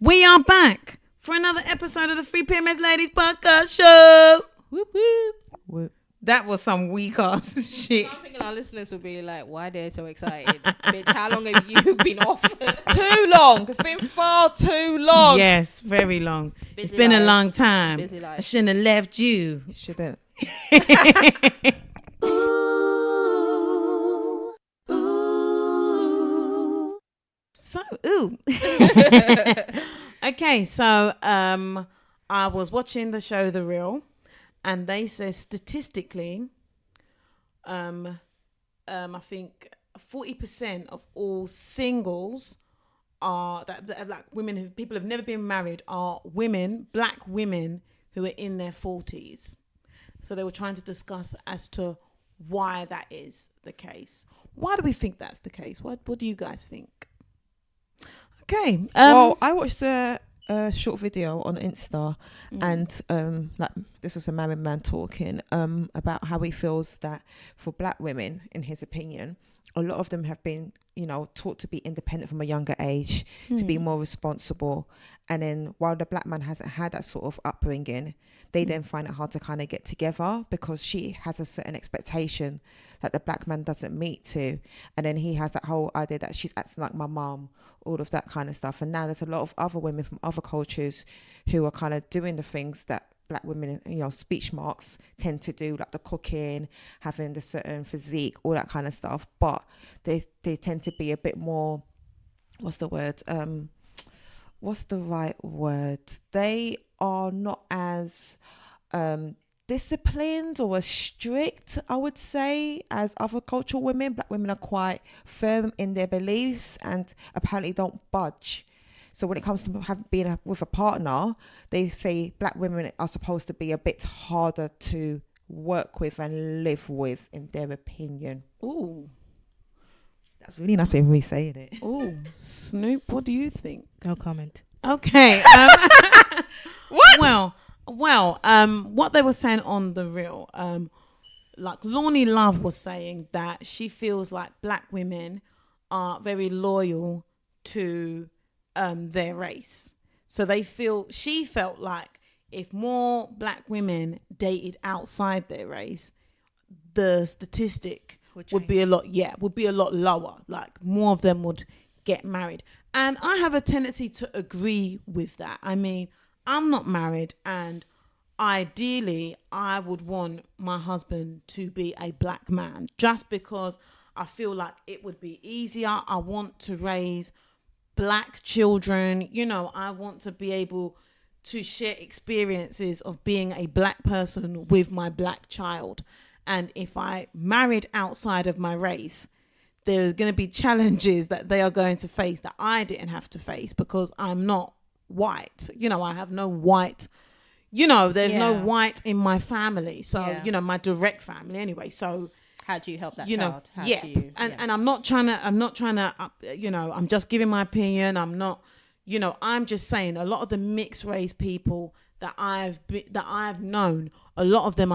We are back for another episode of the Free PMS Ladies Podcast Show. Whoop, whoop. Whoop. That was some weak ass shit. I'm thinking our listeners will be like, why they're so excited? Bitch, how long have you been off? Too long. It's been far too long. Yes, very long. It's Busy been a lives. long time. Busy life. I shouldn't have left you. You shouldn't. So, ooh. Okay, so I was watching the show The Real, and they say statistically, I think 40% of all singles are that like women who people have never been married are women, black women who are in their 40s. So they were trying to discuss as to why that is the case. Why do we think that's the case? What do you guys think? Okay. Well, I watched a short video on Insta, and like this was a married man talking about how he feels that for black women, in his opinion, a lot of them have been, taught to be independent from a younger age, to be more responsible. And then while the black man hasn't had that sort of upbringing, they then find it hard to kind of get together because she has a certain expectation that the black man doesn't meet to. And then he has that whole idea that she's acting like my mom, all of that kind of stuff. And now there's a lot of other women from other cultures who are kind of doing the things that black women, speech marks tend to do, like the cooking, having the certain physique, all that kind of stuff. But they tend to be a bit more, what's the right word? They are not as disciplined or as strict, I would say, as other cultural women. Black women are quite firm in their beliefs and apparently don't budge. So when it comes to being with a partner, they say black women are supposed to be a bit harder to work with and live with, in their opinion. Ooh. That's really nice of me saying it. Ooh. Snoop, what do you think? No comment. Okay. What? Well, what they were saying on The Real, like Lornie Love was saying that she feels like black women are very loyal to their race. So she felt like if more black women dated outside their race, the statistic would be a lot lower. Like more of them would get married. And I have a tendency to agree with that. I mean, I'm not married, and ideally I would want my husband to be a black man just because I feel like it would be easier. I want to raise black children. I want to be able to share experiences of being a black person with my black child. And if I married outside of my race, there's going to be challenges that they are going to face that I didn't have to face because I'm not white. I have no white, there's no white in my family. So, my direct family anyway. So how do you help that child? And I'm not trying to, I'm just giving my opinion. I'm not, I'm just saying a lot of the mixed race people that I've known, a lot of them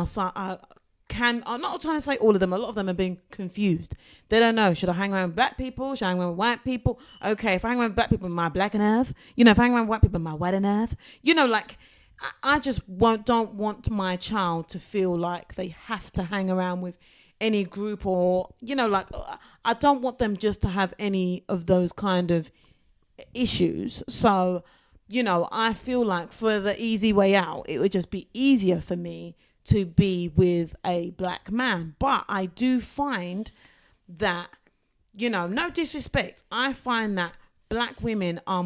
I'm not trying to say all of them. A lot of them are being confused. They don't know. Should I hang around with black people? Should I hang around with white people? Okay, if I hang around with black people, am I black enough? If I hang around with white people, am I white enough? I just don't want my child to feel like they have to hang around with any group or, I don't want them just to have any of those kind of issues. So, I feel like for the easy way out, it would just be easier for me to be with a black man. But I do find that, no disrespect, I find that black women are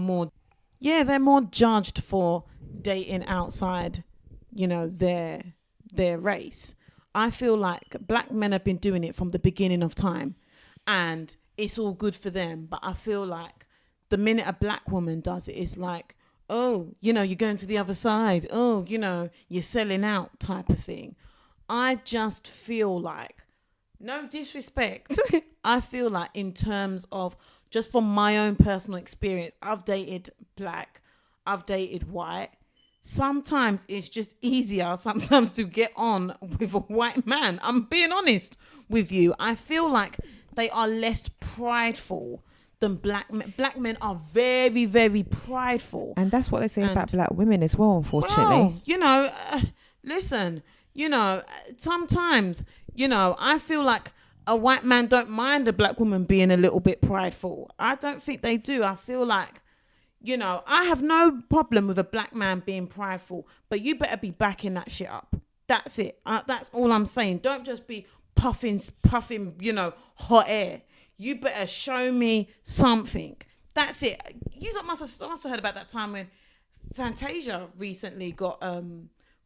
they're more judged for dating outside, their race. I feel like black men have been doing it from the beginning of time and it's all good for them. But I feel like the minute a black woman does it, it's like, oh, you're going to the other side. Oh, you're selling out type of thing. I just feel like, no disrespect, I feel like in terms of just from my own personal experience, I've dated black, I've dated white. Sometimes it's just easier sometimes to get on with a white man. I'm being honest with you. I feel like they are less prideful than black men. Black men are very, very prideful. And that's what they say about black women as well, unfortunately. Well, you know, listen, you know, sometimes, you know, I feel like a white man don't mind a black woman being a little bit prideful. I don't think they do. I feel like, you know, I have no problem with a black man being prideful, but you better be backing that shit up. That's it. That's all I'm saying. Don't just be puffing, you know, hot air. You better show me something. That's it. You must have heard about that time when Fantasia recently got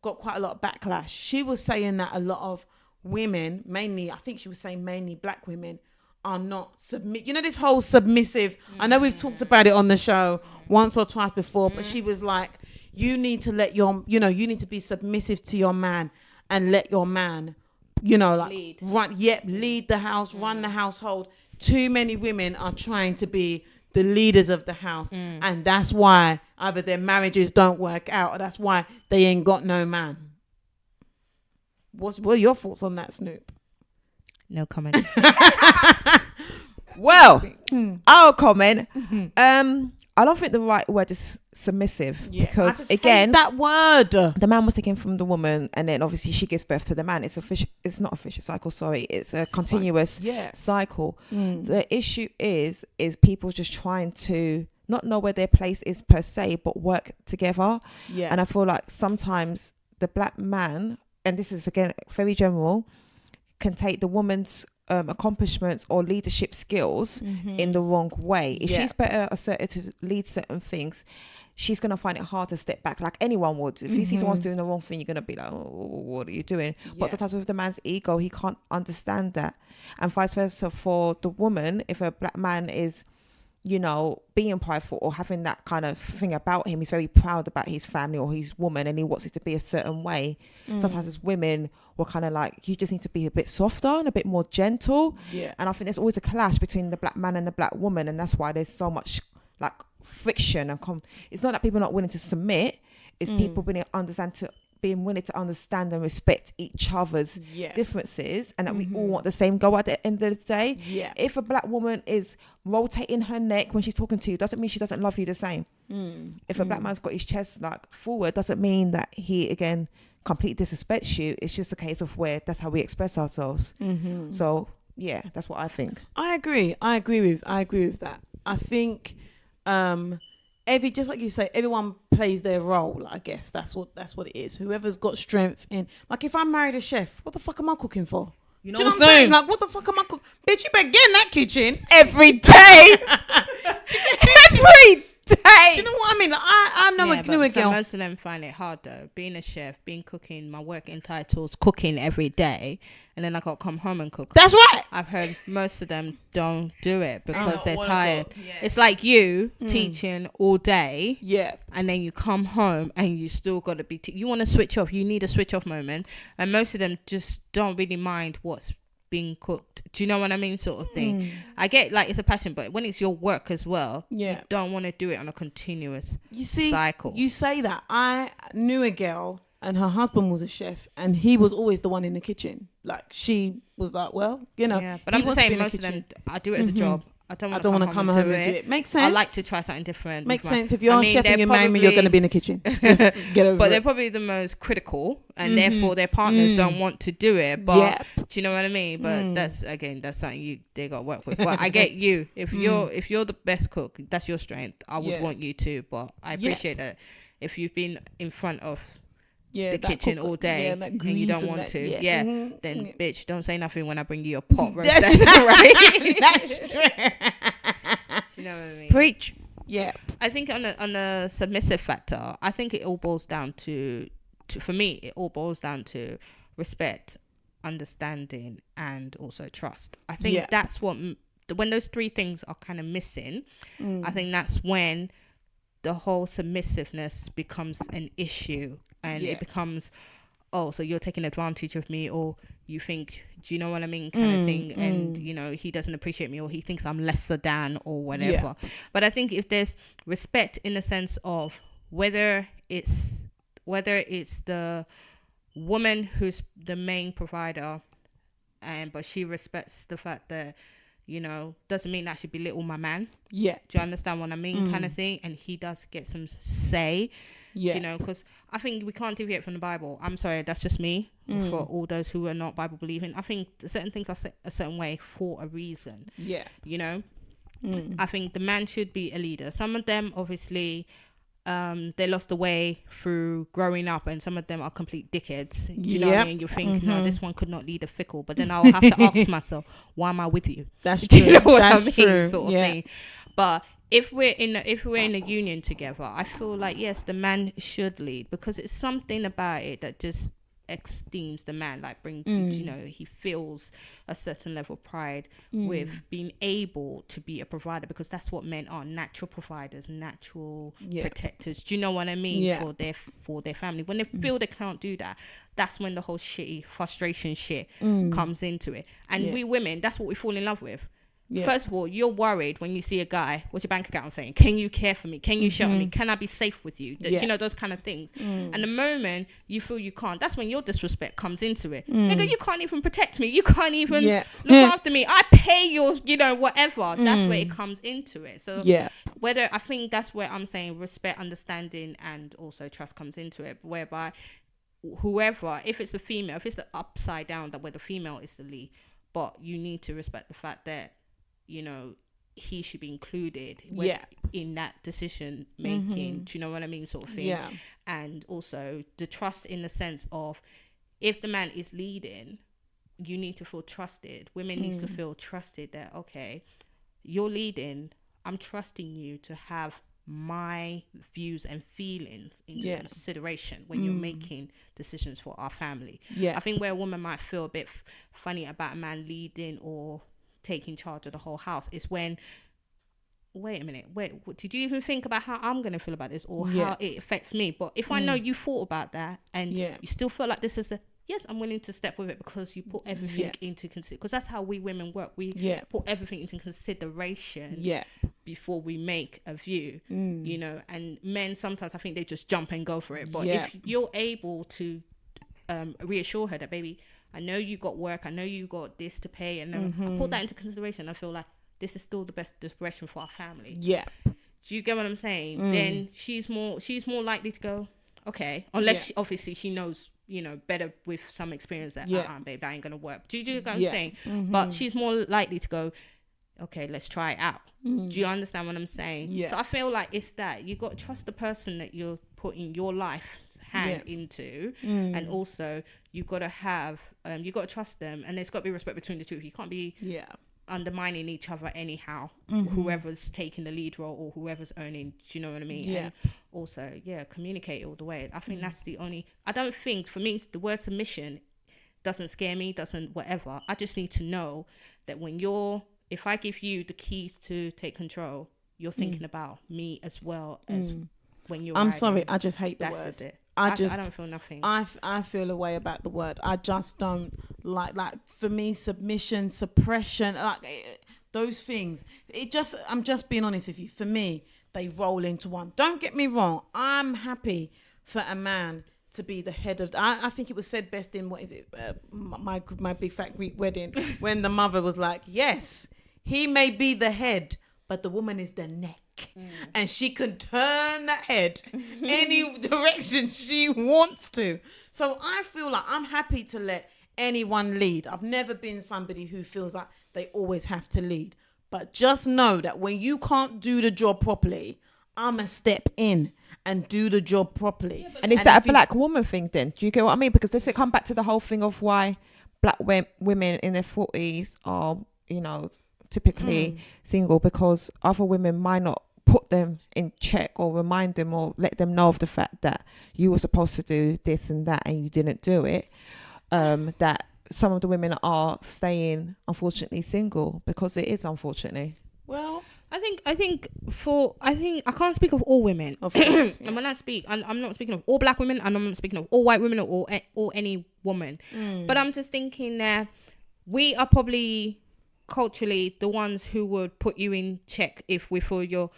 quite a lot of backlash. She was saying that a lot of women, mainly, I think she was saying mainly black women, are not submit. You know, this whole submissive. I know we've talked about it on the show once or twice before, but she was like, you need to you need to be submissive to your man and let your man, you know, like lead the house, run the household. Too many women are trying to be the leaders of the house, and that's why either their marriages don't work out, or that's why they ain't got no man. What are your thoughts on that, Snoop? No comment. Well, I'll comment. I don't think the right word is submissive, because again, that word, the man was taken from the woman, and then obviously she gives birth to the man. It's not a vicious cycle. Sorry, it's a continuous cycle. The issue is people just trying to not know where their place is per se, but work together. And I feel like sometimes the black man, and this is again very general, can take the woman's accomplishments or leadership skills in the wrong way. If she's better asserted to lead certain things, she's going to find it hard to step back, like anyone would. If you see someone's doing the wrong thing, you're going to be like, oh, what are you doing? But sometimes with the man's ego, he can't understand that. And vice versa for the woman, if a black man is, you know, being prideful or having that kind of thing about him, he's very proud about his family or his woman, and he wants it to be a certain way. Sometimes as women, we're kind of like, you just need to be a bit softer and a bit more gentle. And I think there's always a clash between the black man and the black woman, and that's why there's so much like friction and it's not that people are not willing to submit, it's people being willing to understand and respect each other's differences, and that we all want the same goal at the end of the day. If a black woman is rotating her neck when she's talking to you, doesn't mean she doesn't love you the same. If a black man's got his chest like forward, doesn't mean that he again completely disrespects you. It's just a case of where that's how we express ourselves. So yeah, that's what I think. I agree with that. I think just like you say, everyone plays their role. I guess that's what it is. Whoever's got strength in, like, if I married a chef, what the fuck am I cooking for? You know Do what I'm I'm saying? Like, what the fuck am I cooking? Bitch, you better get in that kitchen Every day. Every day. Do you know what I mean? Like, I know a girl. So most of them find it hard though. Being a chef, cooking, my work entitles cooking every day, and then I got to come home and cook. That's right. I've heard most of them don't do it because they're tired. It's like you teaching all day, and then you come home and you still got to be. You want to switch off. You need a switch off moment, and most of them just don't really mind what's being cooked. Do you know what I mean? Sort of thing. I get like it's a passion, but when it's your work as well, you don't want to do it on a continuous cycle. You say that. I knew a girl and her husband was a chef, and he was always the one in the kitchen. Like, she was like, well, you know. Yeah, but I'm just saying most of them, I do it as a job. I don't want to come home and do it. Makes sense. I like to try something different. Makes sense. If you're a chef and you marry me, you're going to be in the kitchen. Just get over it. But they're probably the most critical, and therefore their partners don't want to do it. But do you know what I mean? But that's something they got to work with. But I get you. If you're the best cook, that's your strength. I would want you to. But I appreciate that. If you've been in front of the kitchen all day and you don't want to, then bitch, don't say nothing when I bring you a pot roast. That's right. That's true. You know what I mean? Preach. Yeah. I think on a submissive factor, I think it all boils down to for me, it all boils down to respect, understanding, and also trust. I think that's what when those three things are kind of missing, I think that's when the whole submissiveness becomes an issue. And it becomes, oh, so you're taking advantage of me, or you think, do you know what I mean, kind of thing. And, you know, he doesn't appreciate me, or he thinks I'm lesser than, or whatever. But I think if there's respect in the sense of whether it's the woman who's the main provider, but she respects the fact that, you know, doesn't mean that I should belittle my man. Yeah. Do you understand what I mean? Kind of thing. And he does get some say. Yeah. You know, because I think we can't deviate from the Bible. I'm sorry, that's just me. For all those who are not Bible believing, I think certain things are set a certain way for a reason. Yeah. You know, I think the man should be a leader. Some of them, obviously, they lost the way through growing up, and some of them are complete dickheads. Do you know what I mean? You think, no, this one could not lead a fickle, but then I'll have to ask myself, why am I with you? That's Do true. you know what That's I mean? true. Sort of thing. But if we're in a union together, I feel like, yes, the man should lead, because it's something about it that just esteems the man, like you know, he feels a certain level of pride with being able to be a provider, because that's what men are, natural providers, natural protectors. Do you know what I mean? For their family. When they feel they can't do that, that's when the whole shitty frustration shit comes into it. And we women, that's what we fall in love with. First of all, you're worried when you see a guy, what's your bank account saying? Can you care for me? Can you shelter me? Can I be safe with you? You know, those kind of things. And the moment you feel you can't, that's when your disrespect comes into it. Nigga, you can't even protect me. You can't even look after me. I pay your, you know, whatever. That's where it comes into it. So whether, I think that's where I'm saying respect, understanding, and also trust comes into it, whereby whoever, if it's a female, if it's the upside down, that where the female is the lead, but you need to respect the fact that, you know, he should be included in that decision making. Do you know what I mean? Sort of thing. And also the trust, in the sense of, if the man is leading, you need to feel trusted. Women needs to feel trusted that, okay, you're leading, I'm trusting you to have my views and feelings into consideration when you're making decisions for our family. I think where a woman might feel a bit funny about a man leading or taking charge of the whole house is when, wait a minute, did you even think about how I'm going to feel about this, or how it affects me? But if I know you thought about that, and you still feel like this is yes, I'm willing to step with it, because you put everything into consideration. Because that's how we women work. We put everything into consideration before we make a view, you know. And men, sometimes I think they just jump and go for it. But if you're able to reassure her that, baby, I know you got work, I know you got this to pay, and I put that into consideration, I feel like this is still the best direction for our family. Do you get what I'm saying? Then she's more likely to go, okay, unless obviously she knows, you know, better with some experience that babe, that ain't gonna work. Do you get what I'm saying? But she's more likely to go, okay, let's try it out. Do you understand what I'm saying? So I feel like it's that you got to trust the person that you're putting your life hand into, and also you've got to have you got to trust them, and there's got to be respect between the two. You can't be undermining each other anyhow, whoever's taking the lead role or whoever's owning. Do you know what I mean? And also communicate all the way. I think that's the only, I don't think, for me, the word submission doesn't scare me, doesn't whatever. I just need to know that if I give you the keys to take control, you're thinking about me as well as when you're riding. Sorry, I just hate the word. It. I don't feel nothing. I feel a way about the word. I just don't like for me, submission, suppression, like those things. I'm just being honest with you. For me, they roll into one. Don't get me wrong. I'm happy for a man to be the head of. I think it was said best in, what is it? My Big Fat Greek Wedding, when the mother was like, yes, he may be the head, but the woman is the neck. And she can turn that head any direction she wants to. So I feel like I'm happy to let anyone lead. I've never been somebody who feels like they always have to lead. But just know that when you can't do the job properly, I'ma step in and do the job properly. And is that a black woman thing then? Do you get what I mean? Because does it come back to the whole thing of why black women in their 40s are, you know, typically single? Because other women might not put them in check or remind them or let them know of the fact that you were supposed to do this and that and you didn't do it. That some of the women are staying, unfortunately, single, because it is, unfortunately. Well, I think I can't speak of all women. Of course, and when I speak, I'm not speaking of all black women, and I'm not speaking of all white women or any woman. But I'm just thinking that we are probably culturally the ones who would put you in check if we feel you're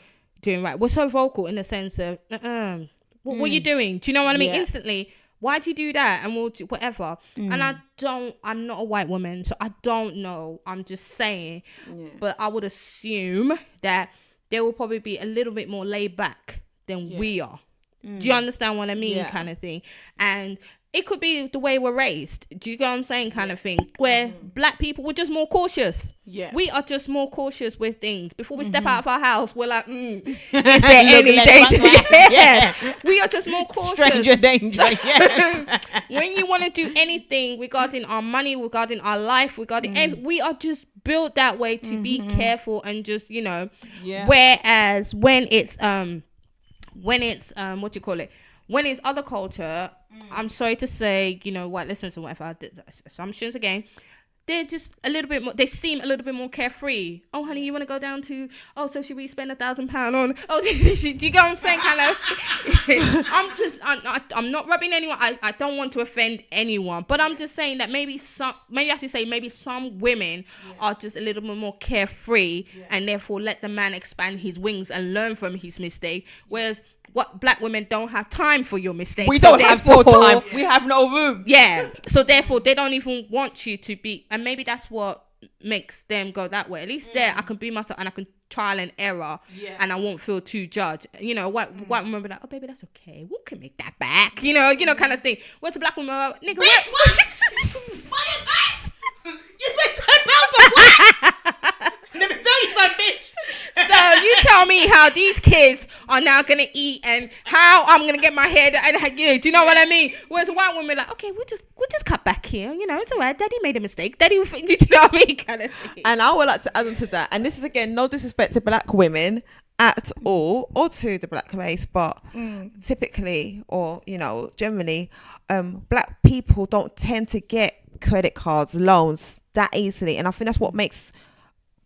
doing right. We're so vocal in the sense of what are you doing? Do you know what I mean? Instantly. Why'd you do that? And we'll do whatever. And I'm not a white woman, so I don't know. I'm just saying. Yeah. But I would assume that they will probably be a little bit more laid back than we are. Do you understand what I mean? Yeah. Kind of thing. And it could be the way we're raised. Do you get what I'm saying? Kind of thing. Where black people were just more cautious. Yeah. We are just more cautious with things. Before we step out of our house, we're like, is there any danger? Yeah. We are just more cautious. Stranger danger. Yeah. When you want to do anything regarding our money, regarding our life, regarding we are just built that way to be careful and just, you know. Yeah. Whereas when it's what do you call it? When it's other culture, I'm sorry to say, you know, white listeners or whatever, assumptions again, they're just a little bit more, they seem a little bit more carefree. Oh, honey, you want to go down to, so should we spend £1,000 on, do you get what I'm saying? Kind of, I'm not rubbing anyone, I don't want to offend anyone, but I'm just saying that maybe some women are just a little bit more carefree and therefore let the man expand his wings and learn from his mistake, whereas what black women don't have time for your mistakes. We don't have more time. We have no room. Yeah. So therefore, they don't even want you to be. And maybe that's what makes them go that way. At least there, I can be myself and I can trial and error, and I won't feel too judged. You know, white women will be like, oh baby, that's okay. We can make that back. You know, kind of thing. Where's a black woman? Nigga, bitch, what? What is that? You spent £10 on what? Let me tell you something, bitch. So you tell me how these kids are now gonna eat and how I'm gonna get my hair done. Do you know what I mean? Whereas a white woman like, okay, we'll just cut back here. You know, it's alright. Daddy made a mistake. Daddy, do you know what I mean? Kind of thing. And I would like to add on to that. And this is again, no disrespect to black women at all, or to the black race, but typically, or you know, generally, black people don't tend to get credit cards, loans that easily, and I think that's what makes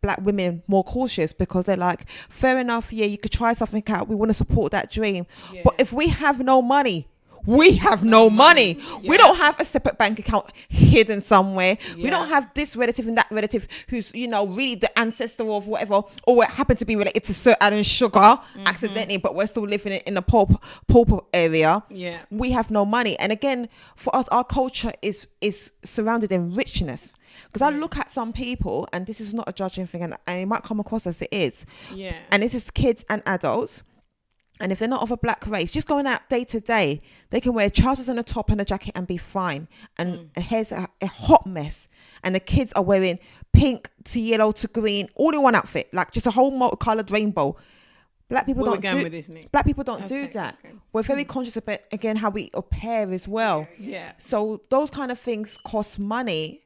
black women more cautious, because they're like, fair enough, yeah, you could try something out, we want to support that dream, but if we have no money, we have no money. We don't have a separate bank account hidden somewhere. We don't have this relative and that relative who's, you know, really the ancestor of whatever, or it happened to be related to Sir Alan Sugar accidentally, but we're still living in a pauper area. We have no money. And again, for us, our culture is surrounded in richness. Because I look at some people, and this is not a judging thing, and it might come across as it is. And this is kids and adults. And if they're not of a black race, just going out day to day, they can wear trousers and a top and a jacket and be fine. And hair's a hot mess. And the kids are wearing pink to yellow to green, all in one outfit, like just a whole multicolored rainbow. Black people don't do that. Okay. We're very conscious about, again, how we appear as well. So those kind of things cost money.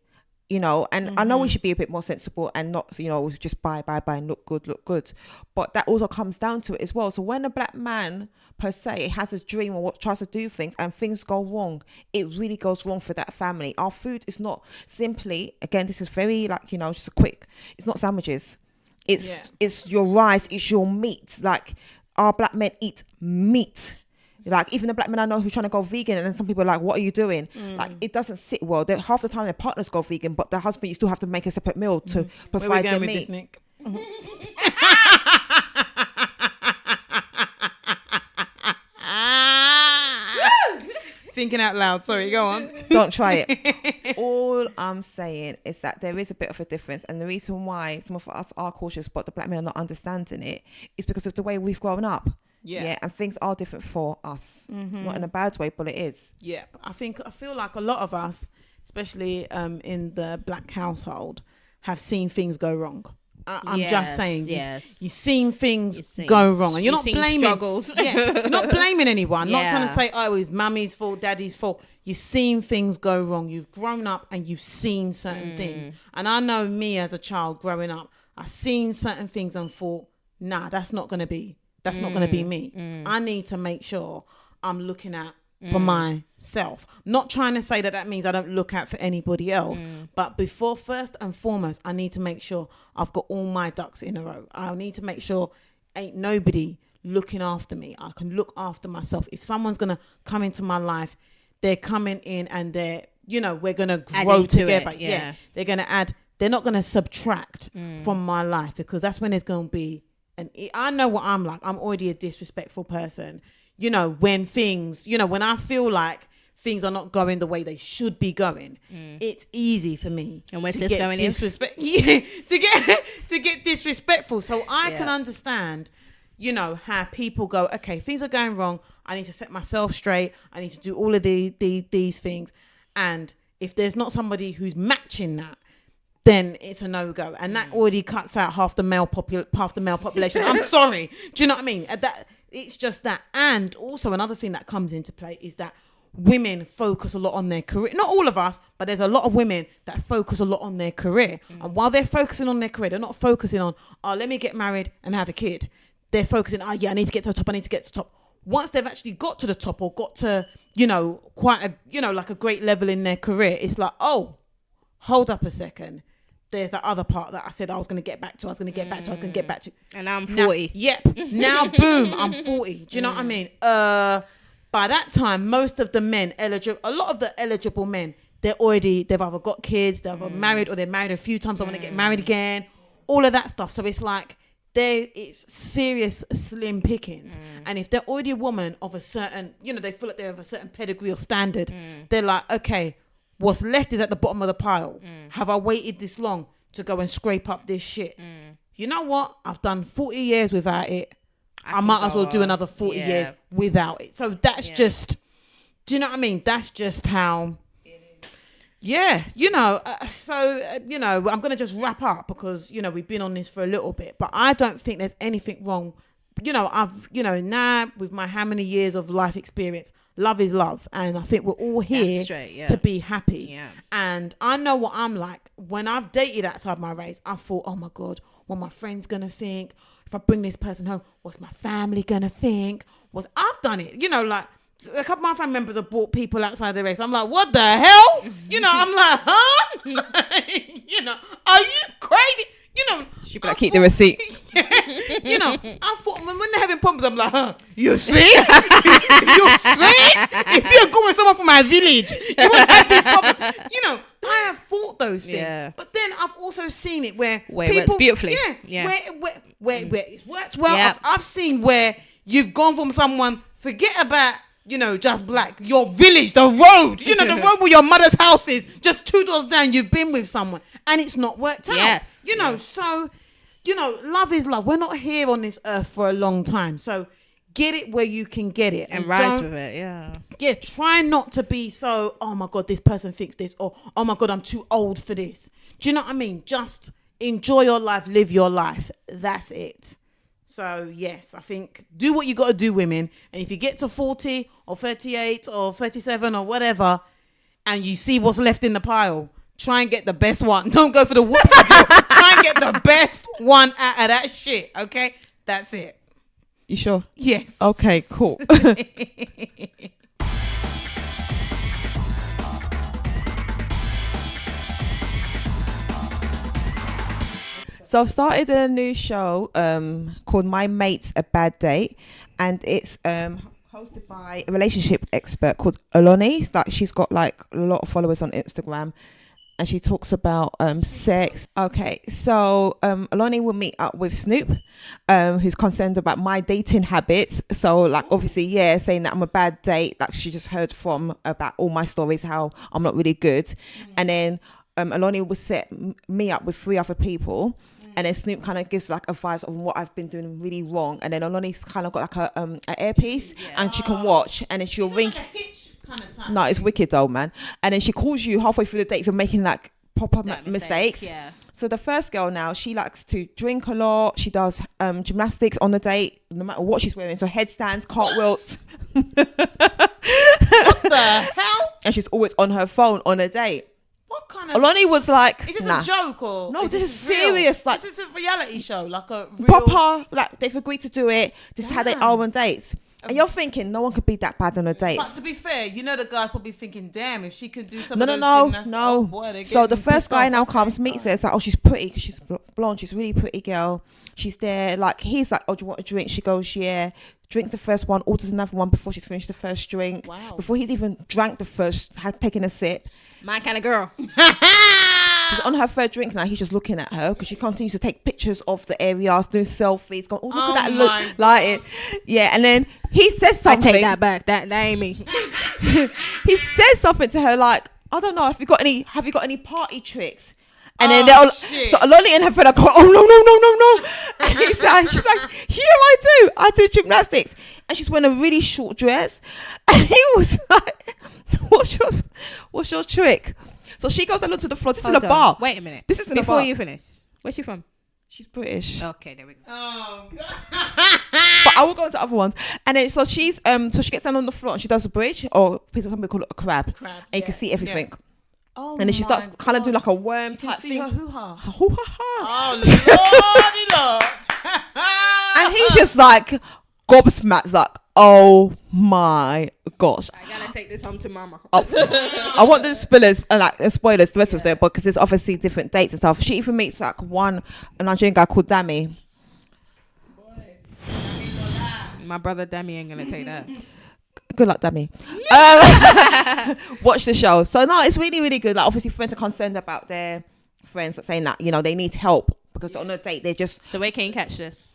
You know, and I know we should be a bit more sensible and not, you know, just buy and look good. But that also comes down to it as well. So when a black man, per se, has a dream or tries to do things and things go wrong, it really goes wrong for that family. Our food is not simply, again, this is very like, you know, just a quick, it's not sandwiches. It's your rice, it's your meat. Like, our black men eat meat. Like, even the black men I know who's trying to go vegan, and then some people are like, what are you doing? Like, it doesn't sit well. Half the time their partners go vegan, but their husband, you still have to make a separate meal to provide the meat. Where are we going with this, Nick? Thinking out loud. Sorry, go on. Don't try it. All I'm saying is that there is a bit of a difference, and the reason why some of us are cautious, but the black men are not understanding it, is because of the way we've grown up. And things are different for us, not in a bad way, but it is. I feel like a lot of us, especially in the black household, have seen things go wrong. I'm just saying, you've seen things go wrong, and you're not blaming struggles. You're not blaming anyone. Not trying to say, oh, it's mummy's fault, daddy's fault. You've seen things go wrong. You've grown up and you've seen certain things. And I know me as a child growing up, I've seen certain things and thought, nah, that's not going to be me. I need to make sure I'm looking out for myself. Not trying to say that means I don't look out for anybody else. But before, first and foremost, I need to make sure I've got all my ducks in a row. I need to make sure ain't nobody looking after me. I can look after myself. If someone's going to come into my life, they're coming in and they're, you know, we're going to grow together. They're going to add. They're not going to subtract from my life, because that's when there's going to be. And I know what I'm like. I'm already a disrespectful person. You know, when things, you know, when I feel like things are not going the way they should be going, it's easy for me And where's to this get going in? disrespect. Yeah, to get disrespectful. So I can understand, you know, how people go, okay, things are going wrong. I need to set myself straight. I need to do all of these things. And if there's not somebody who's matching that, then it's a no-go. And that already cuts out half the male population. I'm sorry. Do you know what I mean? It's just that. And also another thing that comes into play is that women focus a lot on their career. Not all of us, but there's a lot of women that focus a lot on their career. And while they're focusing on their career, they're not focusing on, oh, let me get married and have a kid. They're focusing, oh, yeah, I need to get to the top. I need to get to the top. Once they've actually got to the top or got to, you know, quite a, you know, like a great level in their career, it's like, oh, hold up a second. There's that other part that I said I was going to get back to. I was going to get back to. And now I'm 40. Now, boom, I'm 40. Do you know what I mean? By that time, most of the men a lot of the eligible men, they've either got kids, they're either married, or they're married a few times. I want to get married again. All of that stuff. So it's like, it's serious slim pickings. And if they're already a woman of a certain, you know, they feel like they're of a certain pedigree or standard, they're like, okay, what's left is at the bottom of the pile. Have I waited this long to go and scrape up this shit? You know what? I've done 40 years without it. I might as well do another 40 years without it. So that's just, do you know what I mean? That's just how, you know, you know, I'm going to just wrap up because, you know, we've been on this for a little bit, but I don't think there's anything wrong. You know, now with my how many years of life experience, love is love. And I think we're all here to be happy. Yeah. And I know what I'm like. When I've dated outside my race, I thought, oh my God, what my friends going to think? If I bring this person home, what's my family going to think? I've done it. You know, like a couple of my family members have brought people outside the race. I'm like, what the hell? You know, I'm like, huh? You know, are you crazy? You know, she'd be like, keep the receipt. You know, I thought when they're having problems, I'm like, huh? You see? You see? If you're going with someone from my village, you won't have this problem. You know, I have thought those things. Yeah. But then I've also seen it where people, it works beautifully. Yeah. Where it works well. Yeah. I've seen where you've gone from someone, forget about, you know, just black, your village, the road, you know, the road where your mother's house is, just 2 doors down, you've been with someone and it's not worked out. Yes. You know, so, you know, love is love. We're not here on this earth for a long time. So get it where you can get it. And rise with it, yeah. Yeah, try not to be so, oh my God, this person thinks this, or oh my God, I'm too old for this. Do you know what I mean? Just enjoy your life, live your life. That's it. So, yes, I think do what you got to do, women. And if you get to 40 or 38 or 37 or whatever, and you see what's left in the pile, try and get the best one. Don't go for the whoopsie. Try and get the best one out of that shit, okay? That's it. You sure? Yes. Okay, cool. So I've started a new show called My Mate's a Bad Date, and it's hosted by a relationship expert called Aloni. Like, she's got like a lot of followers on Instagram, and she talks about sex. Okay, so Aloni will meet up with Snoop, who's concerned about my dating habits. So like, obviously, saying that I'm a bad date. Like, she just heard from about all my stories, how I'm not really good. And then Aloni will set me up with 3 other people. And then Snoop kind of gives like advice on what I've been doing really wrong. And then Aloni's kind of got like an earpiece, and she can watch, and then she'll ring. Like a Hitch kind of time. No, it's wicked though, man. And then she calls you halfway through the date if you're making like proper mistakes. Yeah. So the first girl now, she likes to drink a lot. She does gymnastics on the date, no matter what she's wearing. So headstands, cartwheels. What the hell? And she's always on her phone on a date. What kind of... Aloni was like... Is this a joke or... No, this is serious. Like, this is a reality show, like a real... Proper, like, they've agreed to do it. This is how they are on dates. And you're thinking, no one could be that bad on a date. But to be fair, you know the guy's probably thinking, damn, if she could do some of those gymnastics... No. Oh boy, so the first guy now comes, meets her. It's like, oh, she's pretty because she's blonde. She's a really pretty girl. She's there. Like, he's like, oh, do you want a drink? She goes, yeah. Drinks the first one, orders another one before she's finished the first drink. Wow. Before he's even drank the first, had taken a sip. My kind of girl. She's on her third drink now. He's just looking at her because she continues to take pictures of the areas, doing selfies, going, oh, look at that look, like it. Yeah, and then he says something. I take that back. That ain't me. he says something to her like, I don't know, have you got any party tricks? And then they're all, so Lolly and her friend are going, oh no. And she's like, yeah, I do gymnastics. And she's wearing a really short dress. And he was like, what's your trick? So she goes down onto the floor. This is a bar. Wait a minute. This is before you finish. Where's she from? She's British. Okay, there we go. Oh God. But I will go into other ones. And then so she gets down on the floor and she does a bridge, or people call it a crab. And you can see everything. Yeah. Oh, and then she starts kind of doing like a worm type thing. You can see her hoo-ha. Oh, Lordy Lord. And he's just like gobsmacked, like, oh my gosh. I gotta take this home to mama. I want the spoilers, the rest of them, because there's obviously different dates and stuff. She even meets like a Nigerian guy called Dami. My brother Dami ain't gonna take that. Good luck, Dami. Watch the show. So no, it's really, really good. Like obviously friends are concerned about their friends that saying that, you know, they need help because on a date they're just. So where can you catch this?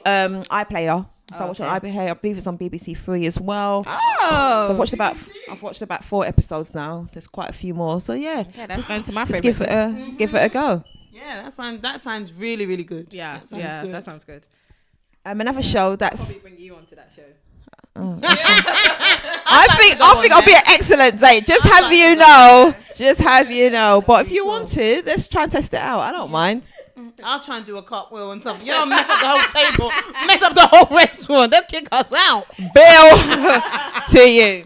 iPlayer. So I watched on iPlayer. I believe it's on BBC Three as well. Oh. So I've watched about 4 episodes now. There's quite a few more. So yeah. Yeah, that's going to my just favorite. give it a go. Yeah, that sounds really, really good. Yeah, that sounds good. Another show that's. Probably bring you onto that show. I think I'll be an excellent date. Just have you know. But if you want to, let's try and test it out. I don't mind. I'll try and do a cartwheel and something. You know, mess up the whole table, mess up the whole restaurant. They'll kick us out. Bill to you.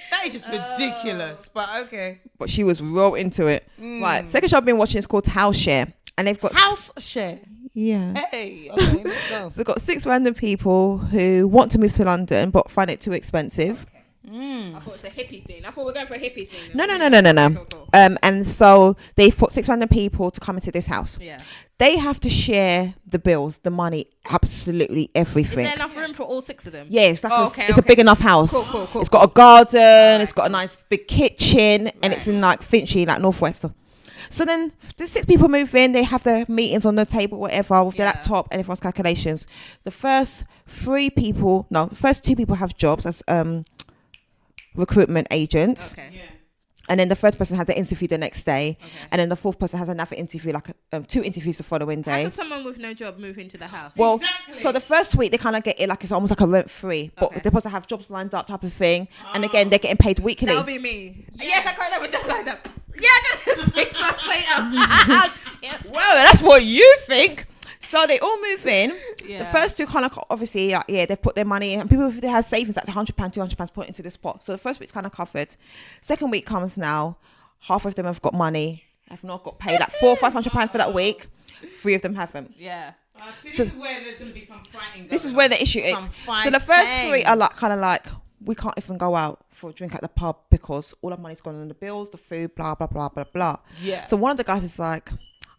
That is just ridiculous. But okay. But she was real into it. Right. Second show I've been watching is called House Share, and they've got House Share. Yeah. Hey, okay, let's go. So they've got 6 random people who want to move to London but find it too expensive. I thought it's a hippie thing. I thought we're going for a hippie thing. No. Cool. And so they've put 6 random people to come into this house. Yeah. They have to share the bills, the money, absolutely everything. Is there enough room for all 6 of them? Yeah, it's like it's a big enough house. Cool. It's got a garden, it's got a nice big kitchen, and it's in like Finchley, like Northwest. So then the 6 people move in, they have their meetings on the table, whatever, with their laptop and everyone's calculations. The first 2 people have jobs as recruitment agents. Okay. Yeah. And then the first person has an interview the next day. Okay. And then the 4th person has another interview, like 2 interviews the following day. How can someone with no job move into the house? Well, so the first week they kind of get it like it's almost like a rent free, but they're supposed to have jobs lined up type of thing. And again, they're getting paid weekly. That'll be me. Yeah. Yes, I can't have a job lined up. Yeah, 6 months later. Well, that's what you think. So they all move in. Yeah. The first 2 kind of obviously, like, they've put their money in. And people, if they have savings, that's £100, £200 put into this pot. So the first week's kind of covered. Second week comes now. Half of them have got money, have not got paid, like £400 or £500 for that week. 3 of them haven't. Yeah. This is where there's going to be some fighting. This is where the issue is. So the first 3 are like kind of like, we can't even go out for a drink at the pub because all our money's gone on the bills, the food, blah, blah, blah, blah, blah. Yeah. So one of the guys is like,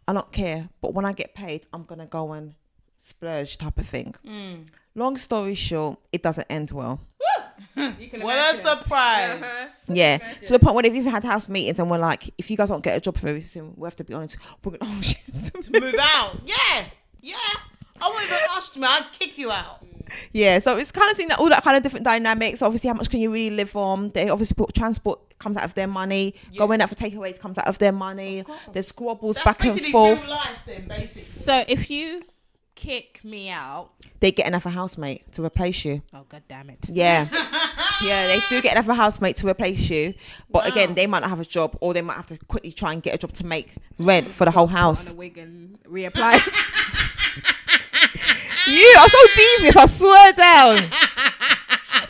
I don't care, but when I get paid, I'm going to go and splurge type of thing. Long story short, it doesn't end well. What a surprise. Yeah. So the point where they've even had house meetings and we're like, if you guys don't get a job very soon, we have to be honest, we're going to move out. Yeah. I won't even ask me. I'd kick you out. Yeah, so it's kind of seeing that all that kind of different dynamics. Obviously, how much can you really live on? They obviously put transport comes out of their money. Going out for takeaways comes out of their money. There's squabbles back and forth. Real life then, basically. So if you kick me out, they get another housemate to replace you. Oh, god damn it. Yeah. Yeah, they do get another housemate to replace you. But again, they might not have a job, or they might have to quickly try and get a job to make rent for the whole house. On a wig and reapply. You are so devious, I swear down.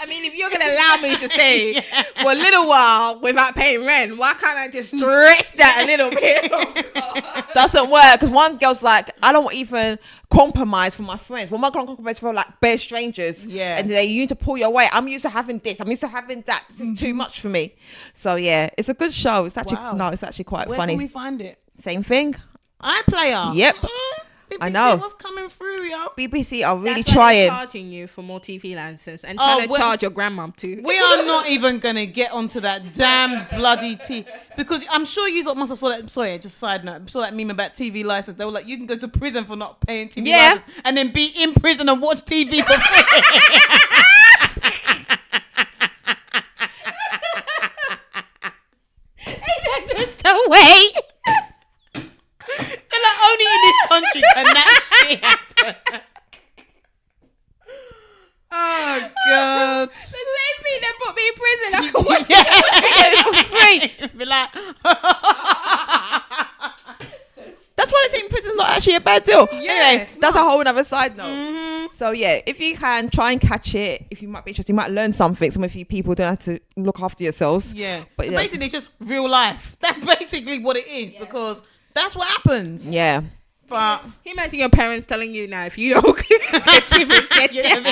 I mean, if you're going to allow me to stay for a little while without paying rent, why can't I just stretch that a little bit? Doesn't work, because one girl's like, I don't even compromise for my friends. Well, my girl compromise for like bare strangers. Yeah. And you need to pull your weight. I'm used to having this. I'm used to having that. This is too much for me. So yeah, it's a good show. It's actually, it's actually quite funny. Where can we find it? Same thing. iPlayer. Yep. BBC, I know. What's coming through, yo? BBC are really That's trying. Charging you for more TV license and trying to charge your grandmom too. We are not even gonna get onto that damn bloody TV, because I'm sure you must have saw that. Sorry, just side note. Saw that meme about TV license. They were like, you can go to prison for not paying TV license, and then be in prison and watch TV for free. in prison. I can watch it for free. Be like, That's why they say in prison is not actually a bad deal. Yeah, Anyway, it's that's not. a whole other side note. So yeah, if you can try and catch it, if you might be interested, you might learn something. Some of you people don't have to look after yourselves. yeah. But So yeah. basically, it's just real life. That's basically what it is because that's what happens. Yeah. But Can you imagine your parents telling you now if you don't get your hands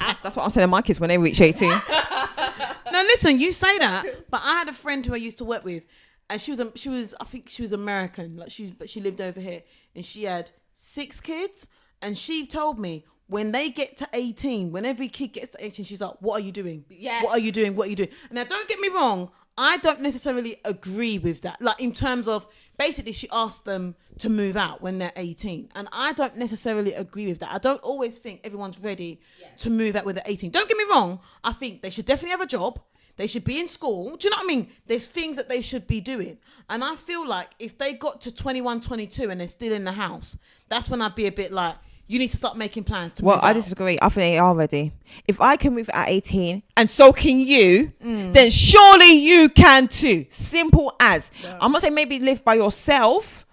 out? That's what I'm telling my kids when they reach 18. now listen, you say that, but I had a friend who I used to work with, and she was I think she was American, but she lived over here, and she had 6 kids, and she told me when they get to 18, when every kid gets to 18, she's like, "What are you doing? Yes. What are you doing? What are you doing?" And now, don't get me wrong, I don't necessarily agree with that. Like in terms of basically, she asked them to move out when they're 18, and I don't necessarily agree with that. I don't always think everyone's ready to move out when they're 18. Don't get me wrong. I think they should definitely have a job. They should be in school. Do you know what I mean? There's things that they should be doing. And I feel like if they got to 21, 22 and they're still in the house, that's when I'd be a bit like, you need to start making plans to move out. I disagree. I think they are ready. If I can move at 18 and so can you, then surely you can too. Simple as. Yeah. I'm not saying maybe live by yourself,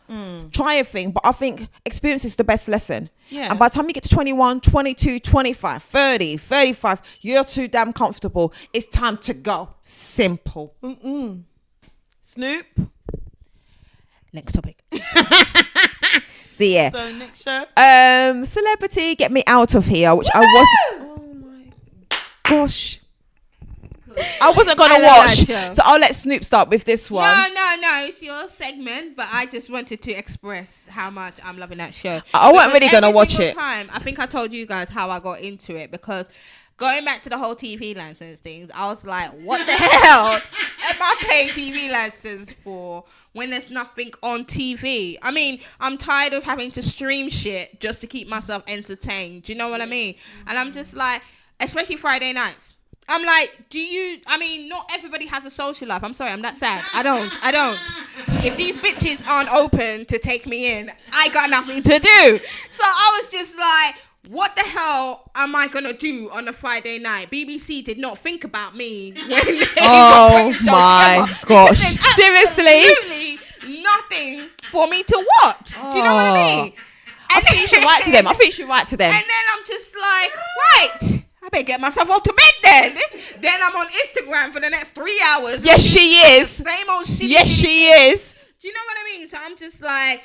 try a thing, but I think experience is the best lesson. Yeah. And by the time you get to 21, 22, 25, 30, 35, you're too damn comfortable. It's time to go. Simple. Snoop. Next topic. So yeah. So next show. Celebrity Get Me Out of Here, which I wasn't. Oh my gosh. I wasn't gonna I love watch, that show. so I'll let Snoop start with this one. No, it's your segment, but I just wanted to express how much I'm loving that show. I wasn't really gonna Every watch single it. Time, I think I told you guys how I got into it because going back to the whole TV license things, I was like, what the hell am I paying TV license for when there's nothing on TV? I mean, I'm tired of having to stream shit just to keep myself entertained. Do you know what I mean? And I'm just like, especially Friday nights. I'm like, not everybody has a social life. I'm sorry, I'm that sad. I don't. If these bitches aren't open to take me in, I got nothing to do. So I was just like, what the hell am I going to do on a Friday night? BBC did not think about me when they were putting shows my together. gosh. There's Seriously? absolutely nothing for me to watch. Do you know what I mean? I think you should write to them. And then I'm just like, right, I better get myself off to bed then. Then I'm on Instagram for the next 3 hours. Yes, she is. Same old shit. Yes, she is. Do you know what I mean? So I'm just like,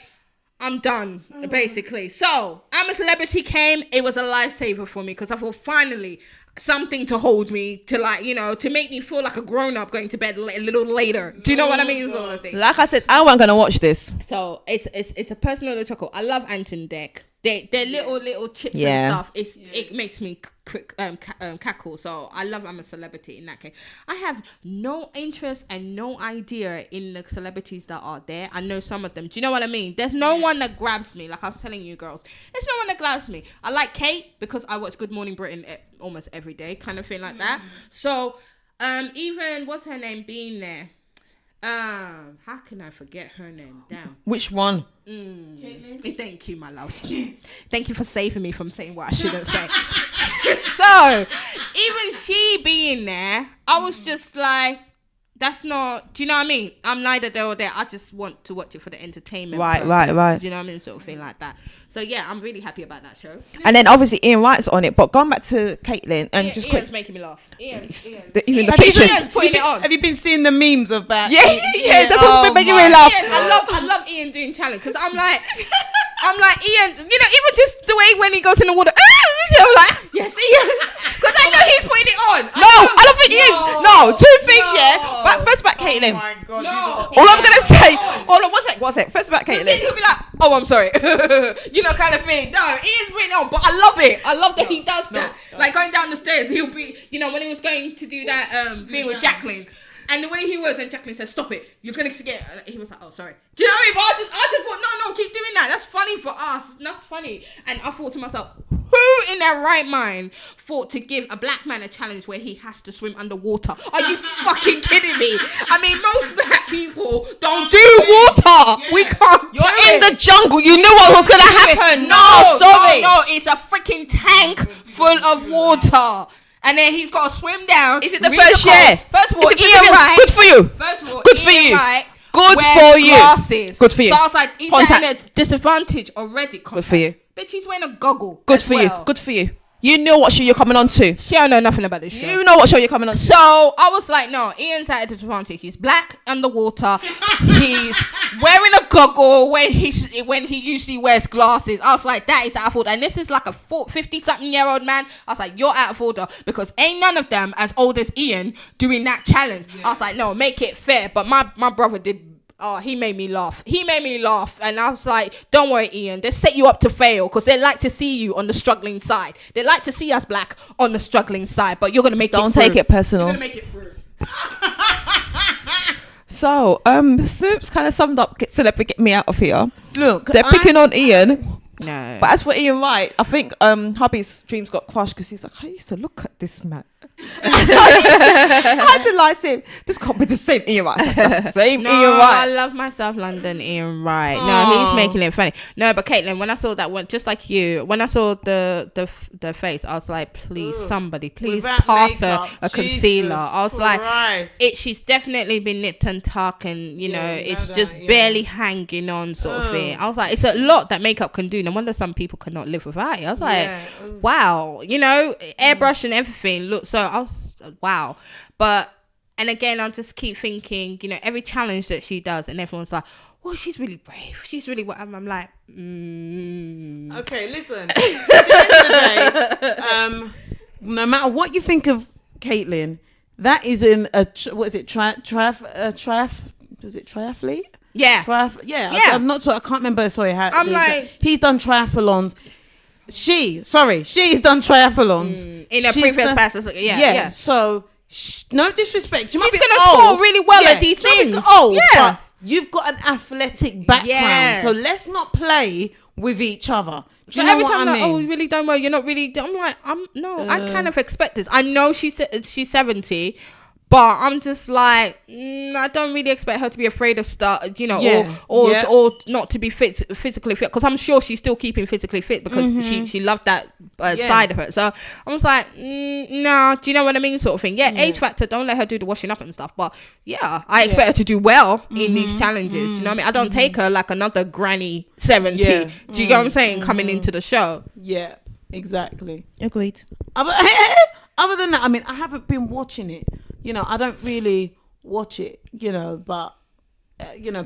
I'm done, basically. So I'm a Celebrity came. It was a lifesaver for me because I thought finally something to hold me to, like, you know, to make me feel like a grown up going to bed a little later. Do you know what I mean? Sort of thing. Like I said, I wasn't gonna watch this. So it's a personal little chuckle. I love Anton Deck. They're little chips Yeah. and stuff. It makes me cackle. So I love I'm a Celebrity in that case. I have no interest and no idea in the celebrities that are there. I know some of them. Do you know what I mean? There's no one that grabs me. Like I was telling you girls, there's no one that grabs me. I like Kate because I watch Good Morning Britain almost every day, kind of thing like that. So even what's her name being there? How can I forget her name? Damn. Which one? Thank you, my love. Thank you for saving me from saying what I shouldn't say. So, even she being there, I was just like, that's not, do you know what I mean? I'm neither there or there. I just want to watch it for the entertainment. Right. Do you know what I mean? Sort of thing like that. So, yeah, I'm really happy about that show. And then obviously Ian Wright's on it, but going back to Caitlyn and Ian's just quick, making me laugh. Ian. Even the Have you pictures. seen- Putting it on. Have you been seeing the memes of that? Yeah, that's what's been making me laugh. Ian, I love Ian doing challenge because I'm like Ian, you know, even just the way when he goes in the water, I'm like, yes, Ian, because I know he's putting it on. I don't think he is. No, two things, yeah. But first about Caitlyn. my God. All I'm gonna say. What's it? First about Then Caitlyn. he'll be like, oh, I'm sorry. You know, kind of thing. No, Ian's putting it on, but I love it. I love that he does that. Like going down the stairs, he'll be, you know, when he was going to do that thing with Jacqueline. And the way he was, and Jacqueline said, stop it, you're going to get, he was like, oh, sorry. Do you know what I mean? But I just thought, no, keep doing that. That's funny for us. That's funny. And I thought to myself, who in their right mind thought to give a black man a challenge where he has to swim underwater? Are you fucking kidding me? I mean, most black people don't do water. We can't You're do in it. the jungle. You knew what was gonna happen. No, sorry. No, it's a freaking tank full of water. And then he's got to swim down. Is it the first year? First of all, Ian Wright. Good for you. First of all, good for Ian you. Wright Good wears for you. Glasses. Good for you. So I was like, he's Contacts. at a disadvantage already. Good for you. Bitch, he's wearing a goggle. Good for you. Good for you. You know what show you're coming on to. She don't know nothing about this show. You know what show you're coming on to. So I was like, no, Ian's at a disadvantage. He's black underwater. He's wearing a goggle when he usually wears glasses. I was like, that is out of order. And this is like a 50-something-year-old man. I was like, you're out of order because ain't none of them as old as Ian doing that challenge. Yeah. I was like, no, make it fair. But my brother did. Oh, he made me laugh. And I was like, don't worry, Ian. They set you up to fail because they like to see you on the struggling side. They like to see us black on the struggling side, but you're going to make it through. Don't take it personal. You're going to make it through. So, Snoop's kind of summed up Celebrity Get Me Out of Here. Look, they're picking on Ian. No. But as for Ian Wright, I think hubby's dreams got crushed because he's like, I used to look at this man. I idolise him. This can't be the same Ian Wright. That's the same Ian Wright. I love my South London Ian Wright. No, he's making it funny. No, but Caitlin, when I saw that one, just like you, when I saw the face, I was like, please, somebody, please pass her a concealer. I was like, she's definitely been nipped and tucked, and it's just barely hanging on, sort of thing. I was like, it's a lot that makeup can do. No wonder some people cannot live without it. I was like, wow, airbrush and everything. Look, so I was wow. And again, I just keep thinking, every challenge that she does, and everyone's like, well, she's really brave. She's really what I'm like, Okay, listen. At the end of the day, no matter what you think of Caitlin, that is in a what is it? Was it triathlete? Yeah. I'm not sure. I can't remember. Sorry, how I'm like, he's done triathlons. She's done triathlons in a previous past. Yeah. So no disrespect. She's gonna score really well at these things. But you've got an athletic background, so let's not play with each other. Do you know every what time I mean? you really don't well. You're not really. I'm like, I kind of expect this. I know she's 70. But I'm just like, I don't really expect her to be afraid of or not to be physically fit, because I'm sure she's still keeping physically fit because she loved that side of it. So I was like, no, do you know what I mean, sort of thing. Age factor, don't let her do the washing up and stuff. But I expect her to do well in these challenges. Do you know what I mean? I don't take her like another granny 70. Do you get what I'm saying? Coming into the show. Yeah, exactly. Agreed. Other than that, I mean, I haven't been watching it. I don't really watch it, but,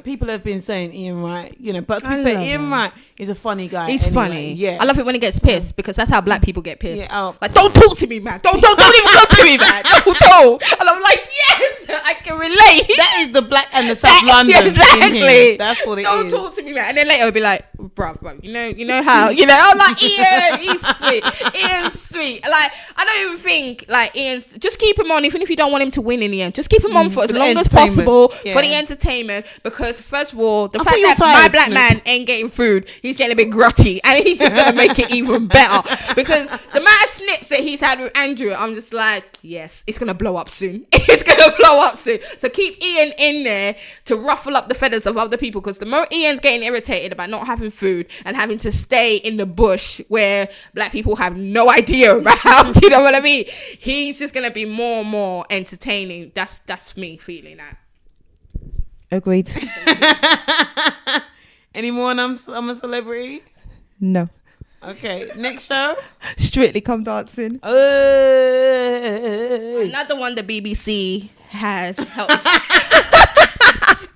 people have been saying Ian Wright, but to be fair, Ian Wright is a funny guy. He's funny. Yeah. I love it when he gets pissed because that's how black people get pissed. Yeah, like, don't talk to me, man. Don't even talk to me, man. Don't. And I'm like, yes, I can relate. That is the black and the South London. Exactly. That's what it is. Don't talk to me, man. And then later I'll be like, bruv, you know how, I'm like, Ian, he's sweet. Ian's sweet. Like, I don't even think, like, Ian's, just keep him on, even if you don't want him to win in the end. Just keep him on for as long as possible for the entertainment, because first of all, the fact that my black man ain't getting food, he's getting a bit grutty, and he's just going to make it even better, because the amount of snips that he's had with Andrew, I'm just like, yes, it's going to blow up soon. It's going to blow up soon. So keep Ian in there to ruffle up the feathers of other people, because the more Ian's getting irritated about not having food and having to stay in the bush where black people have no idea about, do you know what I mean? He's just going to be more and more entertaining. That's me feeling that. Agreed. Any more on I'm a Celebrity? No. Okay, next show. Strictly Come Dancing. Another one the BBC has helped.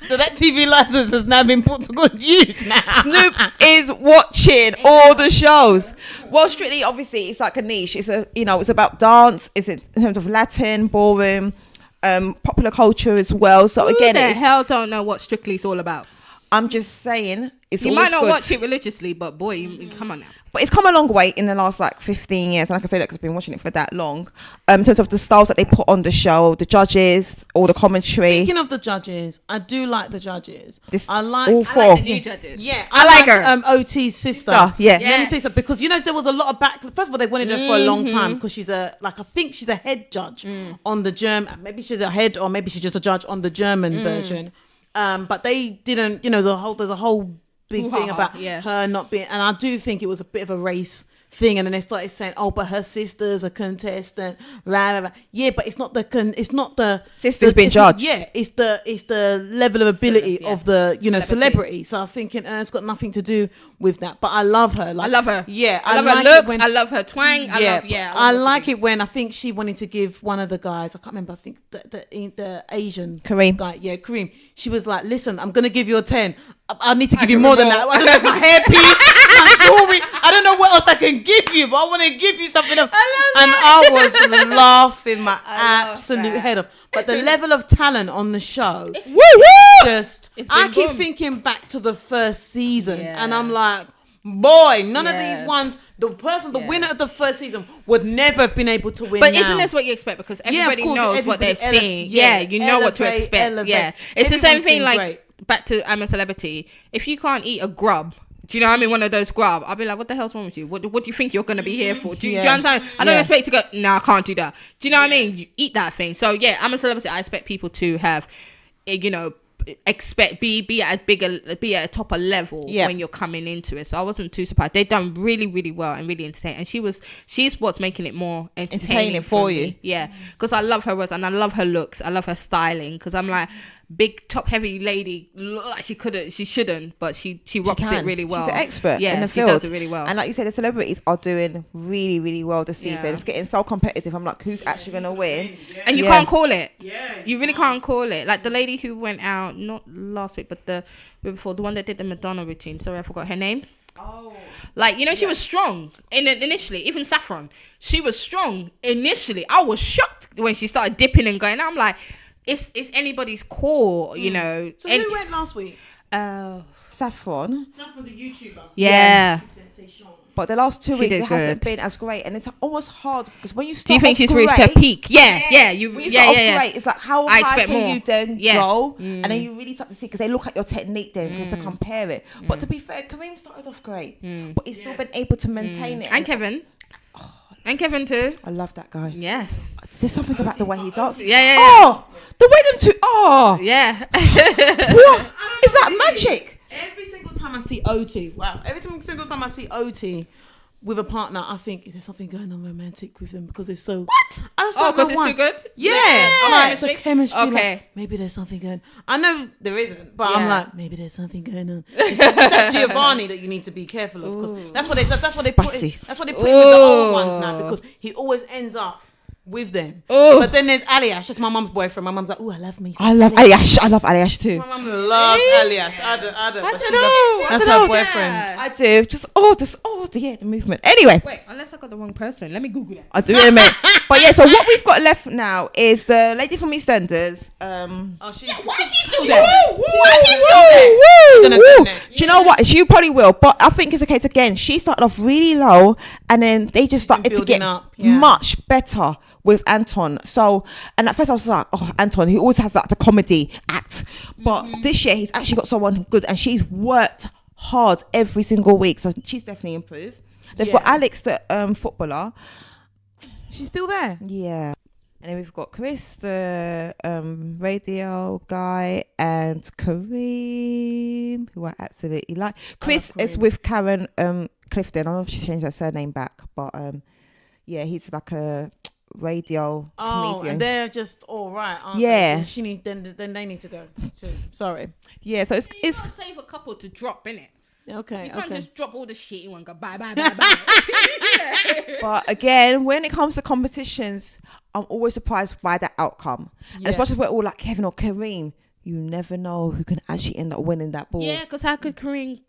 So that TV license has now been put to good use now. Snoop is watching all the shows. Well, Strictly, obviously, it's like a niche. It's it's about dance. It's in terms of Latin, ballroom, popular culture as well. So again, the hell don't know what Strictly is all about. I'm just saying, it's you always might not good. Watch it religiously, but boy, come on now. But it's come a long way in the last 15 years, and I can say that because I've been watching it for that long. In terms of the styles that they put on the show, the judges, all the commentary. Speaking of the judges, I do like the judges. I like the new judges. Yeah, I like her. OT's sister. Yeah. Let me say something, because there was a lot of back. First of all, they wanted her for a long time because she's I think she's a head judge on the German. Maybe she's a head, or maybe she's just a judge on the German version. But they didn't. There's a whole big thing about her not being, and I do think it was a bit of a race thing, and then they started saying, "Oh, but her sister's a contestant." Rah, rah, rah. Yeah, but it's not the Sister's been judged. It's the level of ability of the celebrity. So I was thinking, it's got nothing to do with that. But I love her. I love her. Yeah, I love her looks. I love her twang. I like it when I think she wanted to give one of the guys. I can't remember. I think the Asian Kareem guy. Yeah, Kareem. She was like, "Listen, I'm gonna give you a 10. I need to give you more than that. I don't know, my hairpiece, my jewelry. I don't know what else I can give you, but I want to give you something else." I was laughing my absolute head off. But the level of talent on the show, I keep thinking back to the first season, and I'm like, boy, none of these ones. The winner of the first season would never have been able to win. But isn't this what you expect? Because everybody knows what they've seen. You know what to expect. It's the same thing. Like back to I'm a Celebrity. If you can't eat a grub, do you know what I mean? One of those grub, I'll be like, what the hell's wrong with you? What do you think you're going to be here for? Do you understand? I don't expect you to go, no, I can't do that. Do you know what I mean? You eat that thing. So yeah, I'm a Celebrity. I expect people to have, be at a topper level when you're coming into it. So I wasn't too surprised. They've done really, really well and really entertaining. And she's what's making it more entertaining for you. Yeah, because I love her words and I love her looks. I love her styling, because I'm like, big top heavy lady, look like she shouldn't, but she rocks it really well. She's an expert in the field. She does it really well. And like you said, the celebrities are doing really, really well this season. It's getting so competitive. I'm like, who's actually going to win? And you can't call it. You really can't call it. Like the lady who went out, not last week, but the week before, the one that did the Madonna routine. Sorry, I forgot her name. Oh. Like, she was strong initially. Even Saffron, she was strong initially. I was shocked when she started dipping and going. I'm like, it's anybody's core, So who went last week? Saffron, the YouTuber. Yeah. But the last 2 weeks it hasn't been as great, and it's almost hard because when you start, do you think she's reached her peak? Yeah. When you start off great, it's like how high can you then go, and then you really start to see, because they look at your technique then, you have to compare it. But to be fair, Kareem started off great, but he's still been able to maintain it. And Kevin. And Kevin too. I love that guy. Yes. There's something about the way he dances. Yeah. Oh, the way them two. Oh. Yeah. What? Is that magic? Every single time I see OT, every single time I see OT with a partner, I think, is there something going on romantic with them? Because it's so... What? Because it's too good? Yeah. Like the chemistry. Okay. Like, maybe there's something going... I know there isn't, but I'm like, maybe there's something going on. It's that Giovanni that you need to be careful of, because that's what they put in with the old ones now, because he always ends up with them. But then there's Aliash. That's my mum's boyfriend. My mum's like, I love me. I love Aliash. I love Aliash too. My mum loves Aliash. I don't know. That's her boyfriend. I do. The movement. Anyway. Wait, unless I got the wrong person. Let me Google that. I do it in a minute. But yeah, so what we've got left now is the lady from EastEnders. Why is she still there? Do you know what? She probably will. But I think it's a case again. She started off really low, and then they just started to get much better with Anton. So, and at first I was like, Anton, he always has the comedy act. But this year he's actually got someone good, and she's worked hard every single week. So she's definitely improved. They've got Alex, the footballer. She's still there. Yeah. And then we've got Chris, the radio guy, and Kareem, who I absolutely like. Chris is with Karen Clifton. I don't know if she changed her surname back, but he's like a radio comedian. And they're just all right, aren't they? Then they need to go too. Sorry. Yeah, so it's can't save a couple to drop, innit? Okay. You can't just drop all the shit you want and go bye. But again, when it comes to competitions, I'm always surprised by that outcome. And as much as we're all like Kevin or Kareem, you never know who can actually end up winning that ball. Yeah, because how could Kareem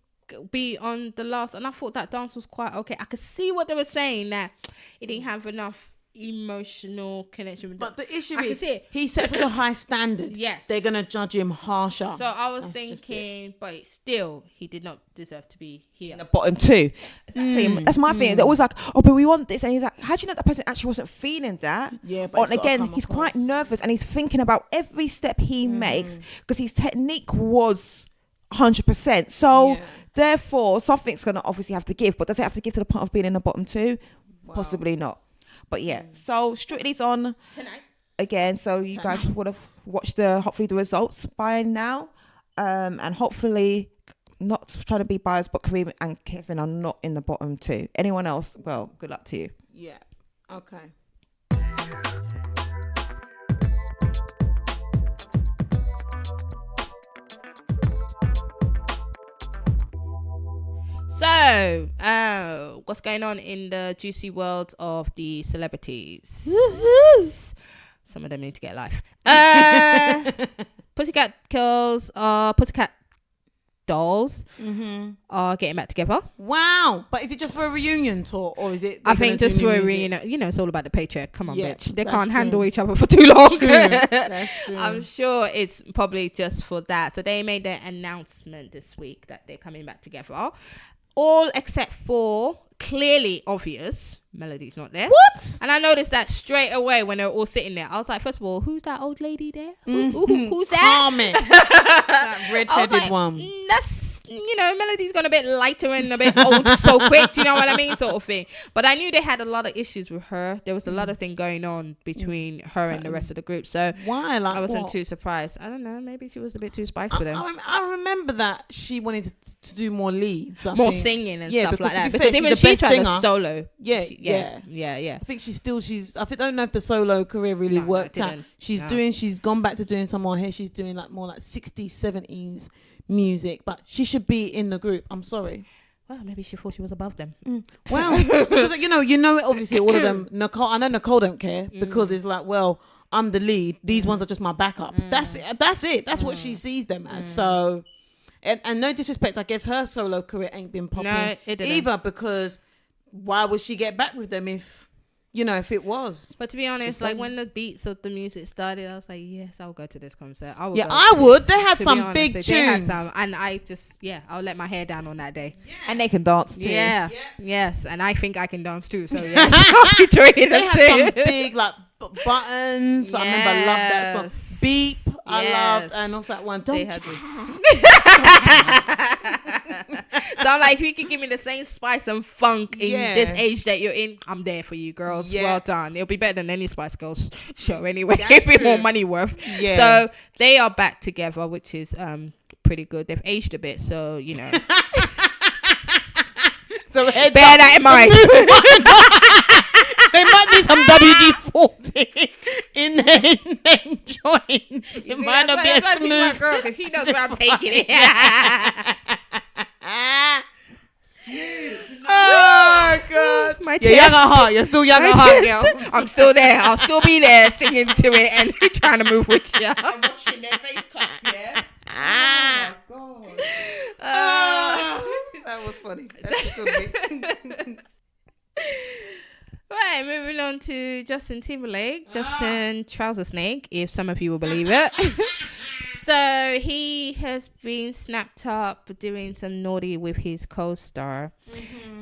be on the last? And I thought that dance was quite okay. I could see what they were saying, that it didn't have enough emotional connection with but the issue is he sets such a high standard. Yes, they're gonna judge him harsher. So I was thinking, but still he did not deserve to be here. The bottom two. Exactly. That's my thing. They're always like, but we want this, and he's like, how do you know that person actually wasn't feeling that? But again, he's quite nervous, and he's thinking about every step he makes, because his technique was 100%. So therefore something's gonna obviously have to give, but does it have to give to the point of being in the bottom two? Possibly not. But so Strictly's on tonight again. So you guys would have watched hopefully the results by now, and hopefully not trying to be biased, but Kareem and Kevin are not in the bottom 2. Anyone else? Well, good luck to you. Yeah. Okay. So, what's going on in the juicy world of the celebrities? Some of them need to get a life. Pussycat Dolls are getting back together. Wow. But is it just for a reunion tour, or is it? I think just for a reunion. You know, it's all about the paycheck. Come on, bitch. They can't true. handle each other for too long. That's true. I'm sure it's probably just for that. So they made an announcement this week that they're coming back together. All except for clearly obvious Melody's not there. What? And I noticed that straight away when they were all sitting there. I was like, first of all, who's that old lady there? Who's that? Carmen. That redheaded one. That's, you know, Melody's gone a bit lighter and a bit old so quick. Do you know what I mean? Sort of thing. But I knew they had a lot of issues with her. There was a lot of thing going on between her and the rest of the group. So why? Like, I wasn't too surprised. I don't know. Maybe she was a bit too spicy for them. I remember that she wanted to do more leads. I more think. singing and yeah, stuff like that. Because Because even she's she the best tried singer. a solo. Yeah. I I think I don't know if the solo career really worked out. She's gone back to doing some more here. She's doing like more like 60s, 70s music, but she should be in the group. I'm sorry. Well, maybe she thought she was above them. Well, because you know, obviously all of them. I know Nicole don't care because it's like, well, I'm the lead. These ones are just my backup. That's it. That's what she sees them as. So, and no disrespect, I guess her solo career ain't been popping either, because why would she get back with them if it was? But to be honest, like when the beats of the music started, I was like, yes, I'll go to this concert. I would. They had some big tunes. They had some, and I just, I'll let my hair down on that day. Yeah. And they can dance too. Yeah. Yes, and I think I can dance too. So yes, I'll be joining them too. They had some big like buttons. Yes. I remember I loved that song. Beep. I loved, and also that one. Don't. So I'm like, if you can give me the same spice and funk in this age that you're in, I'm there for you, girls. Well done. It'll be better than any Spice Girls show anyway. It'll be more money worth. Yeah. So they are back together, which is pretty good. They've aged a bit, so so bear that in mind. They might need some WD-40 in their joints. It might not be a smooth. Girl, because she knows where I'm taking it. Oh God! My You're young at heart. You're still young at heart, girl. I'm still there. I'll still be there singing to it and trying to move with you. I'm watching their face claps. Yeah. Oh my God. That was funny. That's good. Right, moving on to Justin Timberlake. Justin Trouser Snake, if some of you will believe it. So he has been snapped up doing some naughty with his co-star.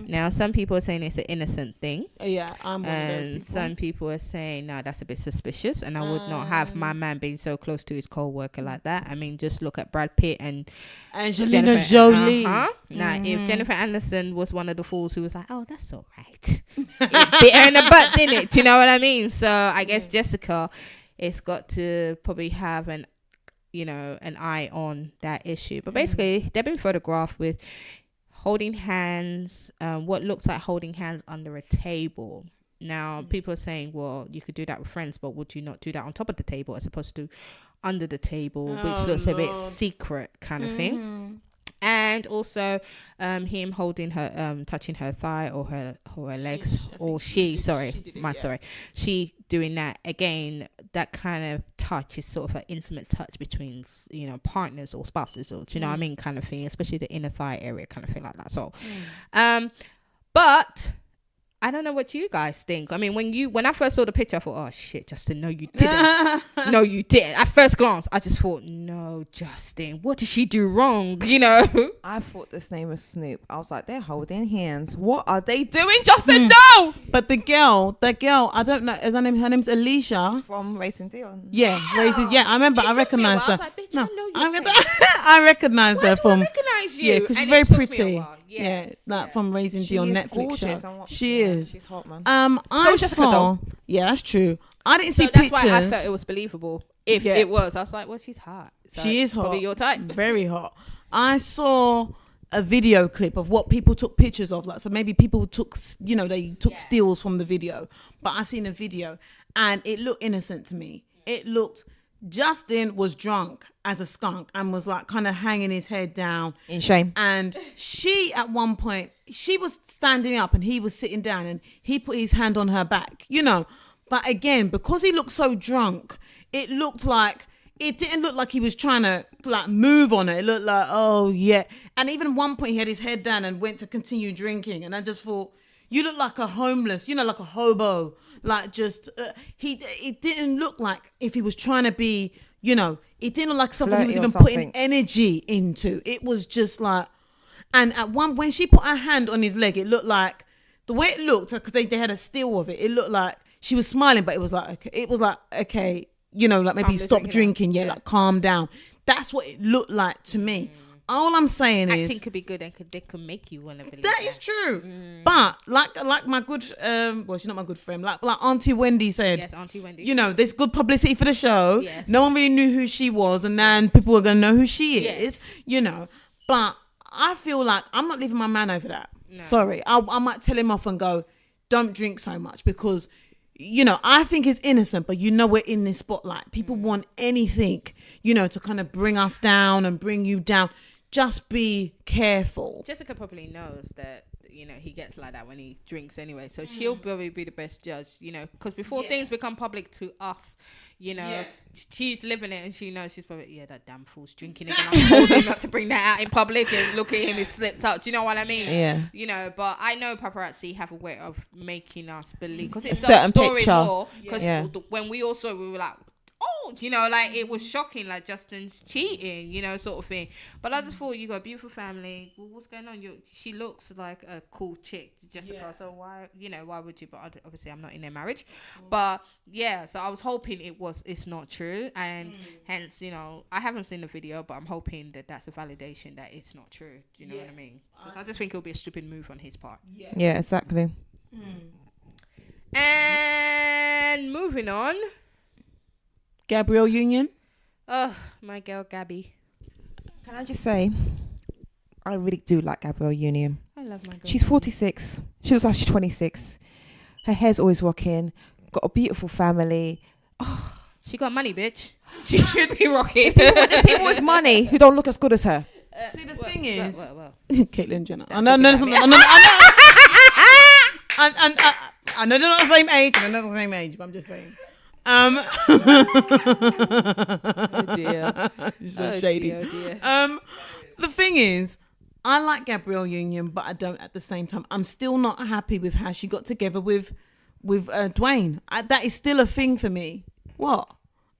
Now, some people are saying it's an innocent thing. Yeah, I'm one of those people. And some people are saying, no, that's a bit suspicious. And I would not have my man being so close to his co-worker like that. I mean, just look at Brad Pitt and Angelina Jolie. Now, if Jennifer Aniston was one of the fools who was like, oh, that's all right. It bit her in the butt, didn't it? Do you know what I mean? So I guess Jessica has got to probably have an eye on that issue. But basically, they've been photographed with holding hands, what looks like holding hands under a table. Now, people are saying, well, you could do that with friends, but would you not do that on top of the table as opposed to under the table, which looks a bit secret kind of thing? And also him holding her, touching her thigh or her legs, she doing that again. That kind of touch is sort of an intimate touch between partners or spouses, or do you know what I mean, kind of thing, especially the inner thigh area kind of thing like that. So but I don't know what you guys think. I mean, when I first saw the picture, I thought, oh shit, Justin, no you didn't. No you didn't. At first glance, I just thought, no, Justin, what did she do wrong? I thought this name was Snoop. I was like, they're holding hands. What are they doing, Justin? No! But the girl, I don't know, is her name's Alicia. From Racing Dion. Yeah, Racing. Yeah, I remember, I recognised her. I was like, bitch, I know your face. I recognised her from. I recognize you? Yeah, because she's very pretty. From Raising D on Netflix show. She is. She's hot, man. I saw. Yeah, that's true. I didn't see pictures. That's why I felt it was believable. If it was, I was like, well, she's hot. So she is hot. Probably your type. Very hot. I saw a video clip of what people took pictures of. Like, so maybe people took, they took stills from the video. But I seen a video and it looked innocent to me. It looked, Justin was drunk as a skunk and was like kind of hanging his head down. In shame. And she, at one point, she was standing up and he was sitting down and he put his hand on her back, But again, because he looked so drunk, it didn't look like he was trying to like move on it. It looked like, oh yeah. And even at one point he had his head down and went to continue drinking. And I just thought, you look like a homeless, like a hobo. Like just, it didn't look like if he was trying to be, it didn't look like something he was even putting energy into. It was just like, and when she put her hand on his leg, it looked like, the way it looked, because they had a still of it, it looked like she was smiling, but it was like, okay, like maybe stop drinking, like calm down. That's what it looked like to me. All I'm saying is, acting could be good and they could make you want to believe that is true. But like my good, well, she's not my good friend. Like Auntie Wendy said, yes, Auntie Wendy. There's good publicity for the show. Yes. No one really knew who she was, and then people are gonna know who she is. But I feel like I'm not leaving my man over that. No. Sorry, I might tell him off and go, don't drink so much, because I think it's innocent, but we're in this spotlight. People want anything, to kind of bring us down and bring you down. Just be careful. Jessica probably knows that, he gets like that when he drinks anyway. So she'll probably be the best judge, because before things become public to us, she's living it and she knows she's probably, that damn fool's drinking again. I told him not to bring that out in public, and look at him, he slipped out. Do you know what I mean? Yeah. But I know paparazzi have a way of making us believe, because it's a certain story picture. more. Because when we were like, like it was shocking, like Justin's cheating, sort of thing. But I just thought, you got a beautiful family. Well, what's going on? She looks like a cool chick, Jessica. So why would you? But obviously, I'm not in their marriage. But so I was hoping it's not true, and hence, I haven't seen the video, but I'm hoping that that's a validation that it's not true. Do you know what I mean? Because I just think it'll be a stupid move on his part. Yeah, exactly. And moving on. Gabrielle Union. Oh, my girl Gabby. Can I just say, I really do like Gabrielle Union. I love my girl. She's 46. She looks like she's 26. Her hair's always rocking. Got a beautiful family. Oh. She got money, bitch. She should be rocking. There's people with money who don't look as good as her. See, the thing is, Caitlyn Jenner. I know they're not the same age. They're not the same age, but I'm just saying. Oh dear. You're so shady. Dear. The thing is, I like Gabrielle Union, but I don't at the same time. I'm still not happy with how she got together with Dwayne. That is still a thing for me. What?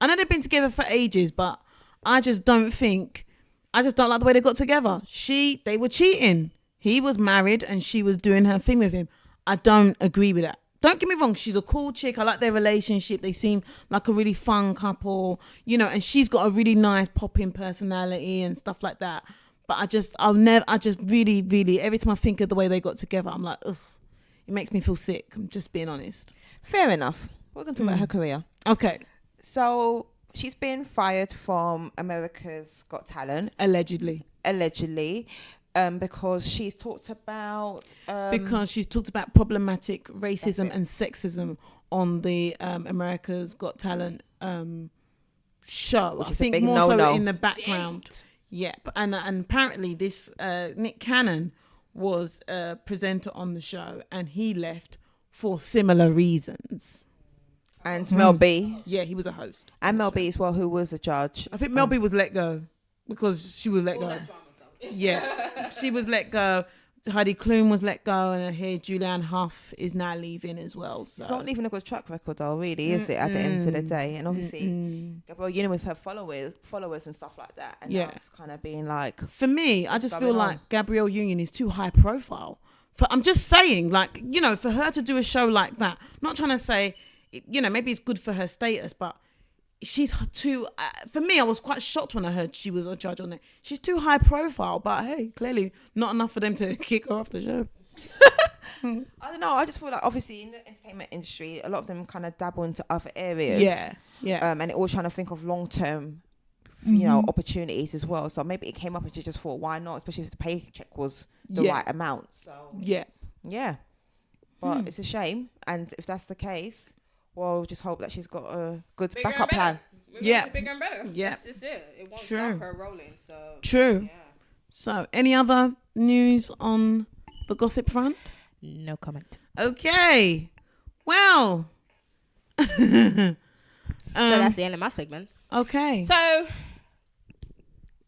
I know they've been together for ages, but I just don't like the way they got together. They were cheating. He was married and she was doing her thing with him. I don't agree with that. Don't get me wrong, she's a cool chick. I like their relationship. They seem like a really fun couple, and she's got a really nice popping personality and stuff like that. But I just really, really, every time I think of the way they got together, I'm like, ugh, it makes me feel sick. I'm just being honest. Fair enough. We're going to talk about her career. Okay. So she's been fired from America's Got Talent. Allegedly. Because she's talked about problematic racism and sexism on the America's Got Talent show. Which I is think a big more no-no. so in the background. Yeah, and apparently this Nick Cannon was a presenter on the show, and he left for similar reasons. And Mel B. Yeah, he was a host. And Mel B as well, who was a judge. I think Mel B was let go because she was let go. Yeah, she was let go. Heidi Klum was let go, and I hear Julianne Hough is now leaving as well. So. It's not leaving a good track record, though, really, is it? At the end of the day, and obviously, Gabrielle Union with her followers and stuff like that, and now it's kind of being like. For me, I just feel like Gabrielle Union is too high profile. I'm just saying, like, for her to do a show like that. Not trying to say, maybe it's good for her status, but. She's too, for me, I was quite shocked when I heard she was a judge on it. She's too high profile, but hey, clearly not enough for them to kick her off the show. I don't know. I just feel like obviously in the entertainment industry, a lot of them kind of dabble into other areas. Yeah. And they're always trying to think of long-term you know, opportunities as well. So maybe it came up and she just thought, why not? Especially if the paycheck was the right amount. So yeah. But it's a shame. And if that's the case, well, just hope that she's got a good backup plan. Bigger and better. Yeah. That's it. It won't stop her rolling. So True. Yeah. So, any other news on the gossip front? No comment. Okay. Well. So that's the end of my segment. Okay. So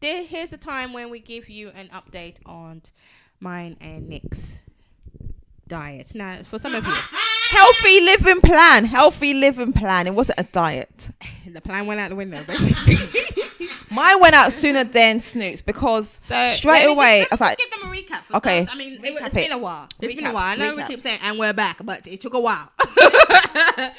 here's a time when we give you an update on mine and Nick's diet. Now, for some of you, Healthy living plan. It wasn't a diet. the plan went out the window, basically. Mine went out sooner than Snoop's because straight away I was like, give them a recap. For okay. those. I mean, it's been a while. It's been a while. I know we keep saying, and we're back, but it took a while.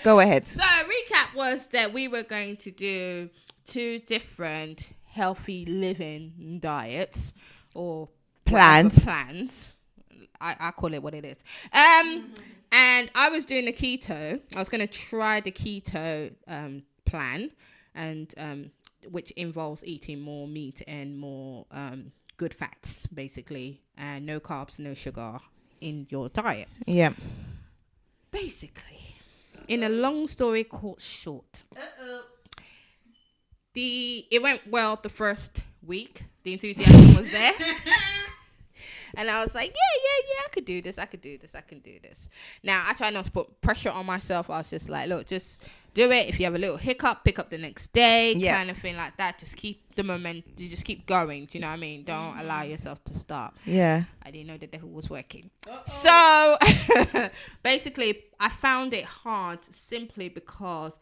Go ahead. So recap was that we were going to do 2 different healthy living diets or plans. I call it what it is. And I was doing the keto. I was going to try the keto plan, and which involves eating more meat and more good fats, basically, and no carbs, no sugar in your diet. Yeah. Basically, in a long story called short, it went well the first week. The enthusiasm was there. And I was like, yeah, I could do this. I can do this. Now, I try not to put pressure on myself. I was just like, look, just do it. If you have a little hiccup, pick up the next day, kind of thing like that. Just keep the momentum. Just keep going. Do you know what I mean? Don't allow yourself to stop. Yeah. I didn't know the devil was working. So, basically, I found it hard simply because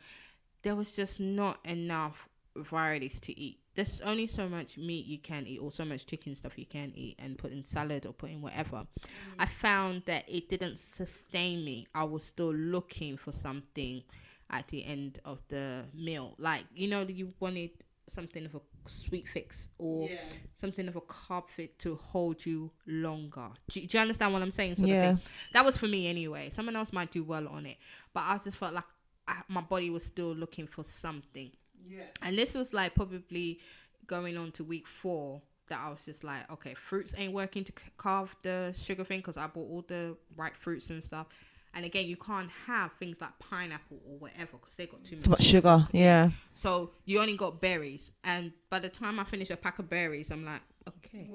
there was just not enough varieties to eat. There's only so much meat you can eat or so much chicken stuff you can eat and put in salad or put in whatever. I found that it didn't sustain me. I was still looking for something at the end of the meal. Like, you know, you wanted something of a sweet fix or something of a carb fit to hold you longer. Do you understand what I'm saying? Sort of thing. That was for me anyway. Someone else might do well on it. But I just felt like my body was still looking for something. Yeah. And this was like probably going on to week 4 that I was just like, okay, fruits ain't working to carve the sugar thing because I bought all the right fruits and stuff. And again, you can't have things like pineapple or whatever because they got too much sugar. Yeah. So you only got berries. And by the time I finish a pack of berries, I'm like, okay.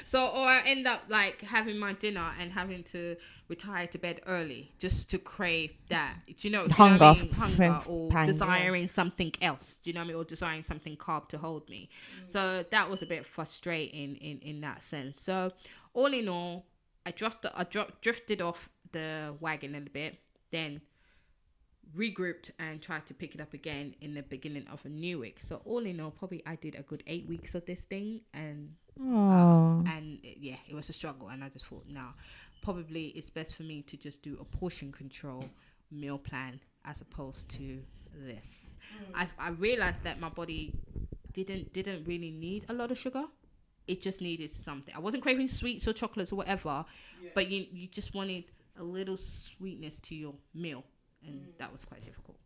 So, or I end up like having my dinner and having to retire to bed early just to crave that. Do you know? Hunger or desiring something else. Do you know what I mean? Or desiring something carb to hold me. So that was a bit frustrating in that sense. So all in all, I drifted off the wagon a little bit, then regrouped and tried to pick it up again in the beginning of a new week. So all in all, probably I did a good 8 weeks of this thing, and it was a struggle. And I just thought, probably it's best for me to just do a portion control meal plan as opposed to this. I realized that my body didn't really need a lot of sugar. It just needed something. I wasn't craving sweets or chocolates or whatever, but you just wanted a little sweetness to your meal, and that was quite difficult.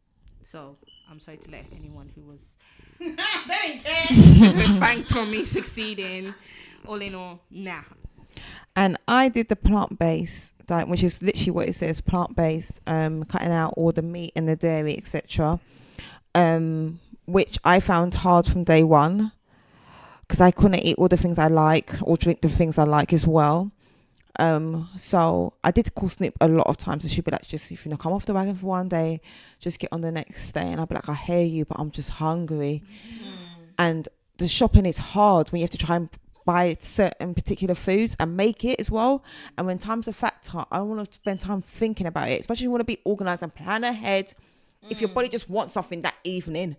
So I'm sorry to let anyone who was banked on me succeeding. All in all, nah. And I did the plant-based diet, which is literally what it says, plant-based, cutting out all the meat and the dairy, etc. Which I found hard from day one, because I couldn't eat all the things I like or drink the things I like as well. So I did call Snoop a lot of times, and she'd be like, just, if you know, come off the wagon for one day, just get on the next day. And I'd be like, I hear you, but I'm just hungry. And the shopping is hard when you have to try and buy certain particular foods and make it as well. And when time's a factor, I don't want to spend time thinking about it, especially if you want to be organized and plan ahead. If your body just wants something that evening,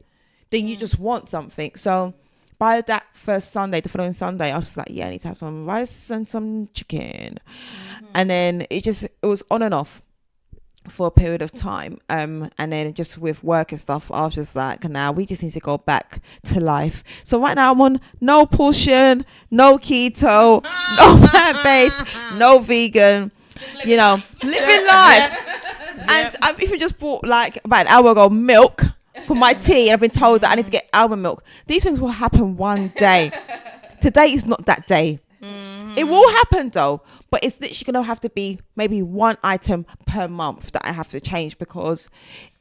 then you just want something. So by that first Sunday, the following Sunday, I was just like, I need to have some rice and some chicken. And then it was on and off for a period of time. And then just with work and stuff, I was just like, now we just need to go back to life. So right now I'm on no portion, no keto, no plant-based, no vegan, living life. And I've even just bought, like, about an hour ago, milk for my tea and I've been told that I need to get almond milk. These things will happen one day. Today is not that day. It will happen though, but it's literally going to have to be maybe one item per month that I have to change, because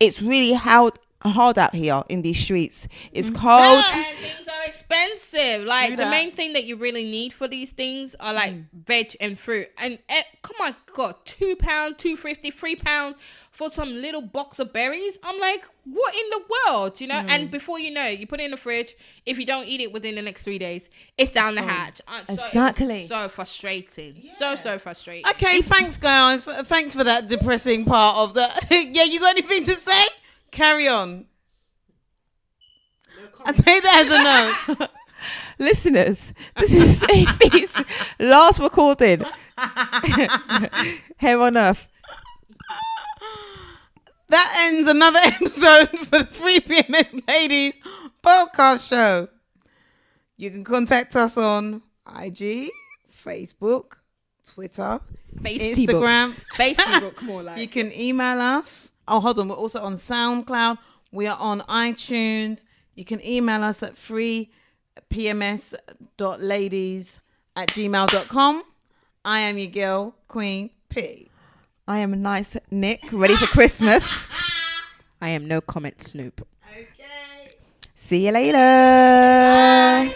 it's really hard out here in these streets. It's cold. And things are expensive. Like the main thing that you really need for these things are like veg and fruit. And come on, God, £2, £2.50, £3 for some little box of berries. I'm like, what in the world, you know? And before you know it, you put it in the fridge. If you don't eat it within the next 3 days, it's down the hatch. Exactly. So frustrating. Yeah. So frustrating. Okay, thanks, guys. Thanks for that depressing part of that. Yeah, you got anything to say? Carry on. I take that as a no. Listeners, this is Evie's last recording here on Earth. That ends another episode for the 3 p.m. Ladies podcast show. You can contact us on IG, Facebook, Twitter, Instagram. Facebook, more like. You can email us. Oh, hold on. We're also on SoundCloud. We are on iTunes. You can email us at 3pms.ladies@gmail.com. I am your girl, Queen P. I am nice Nick, ready for Christmas. I am no comment Snoop. Okay. See you later. Bye.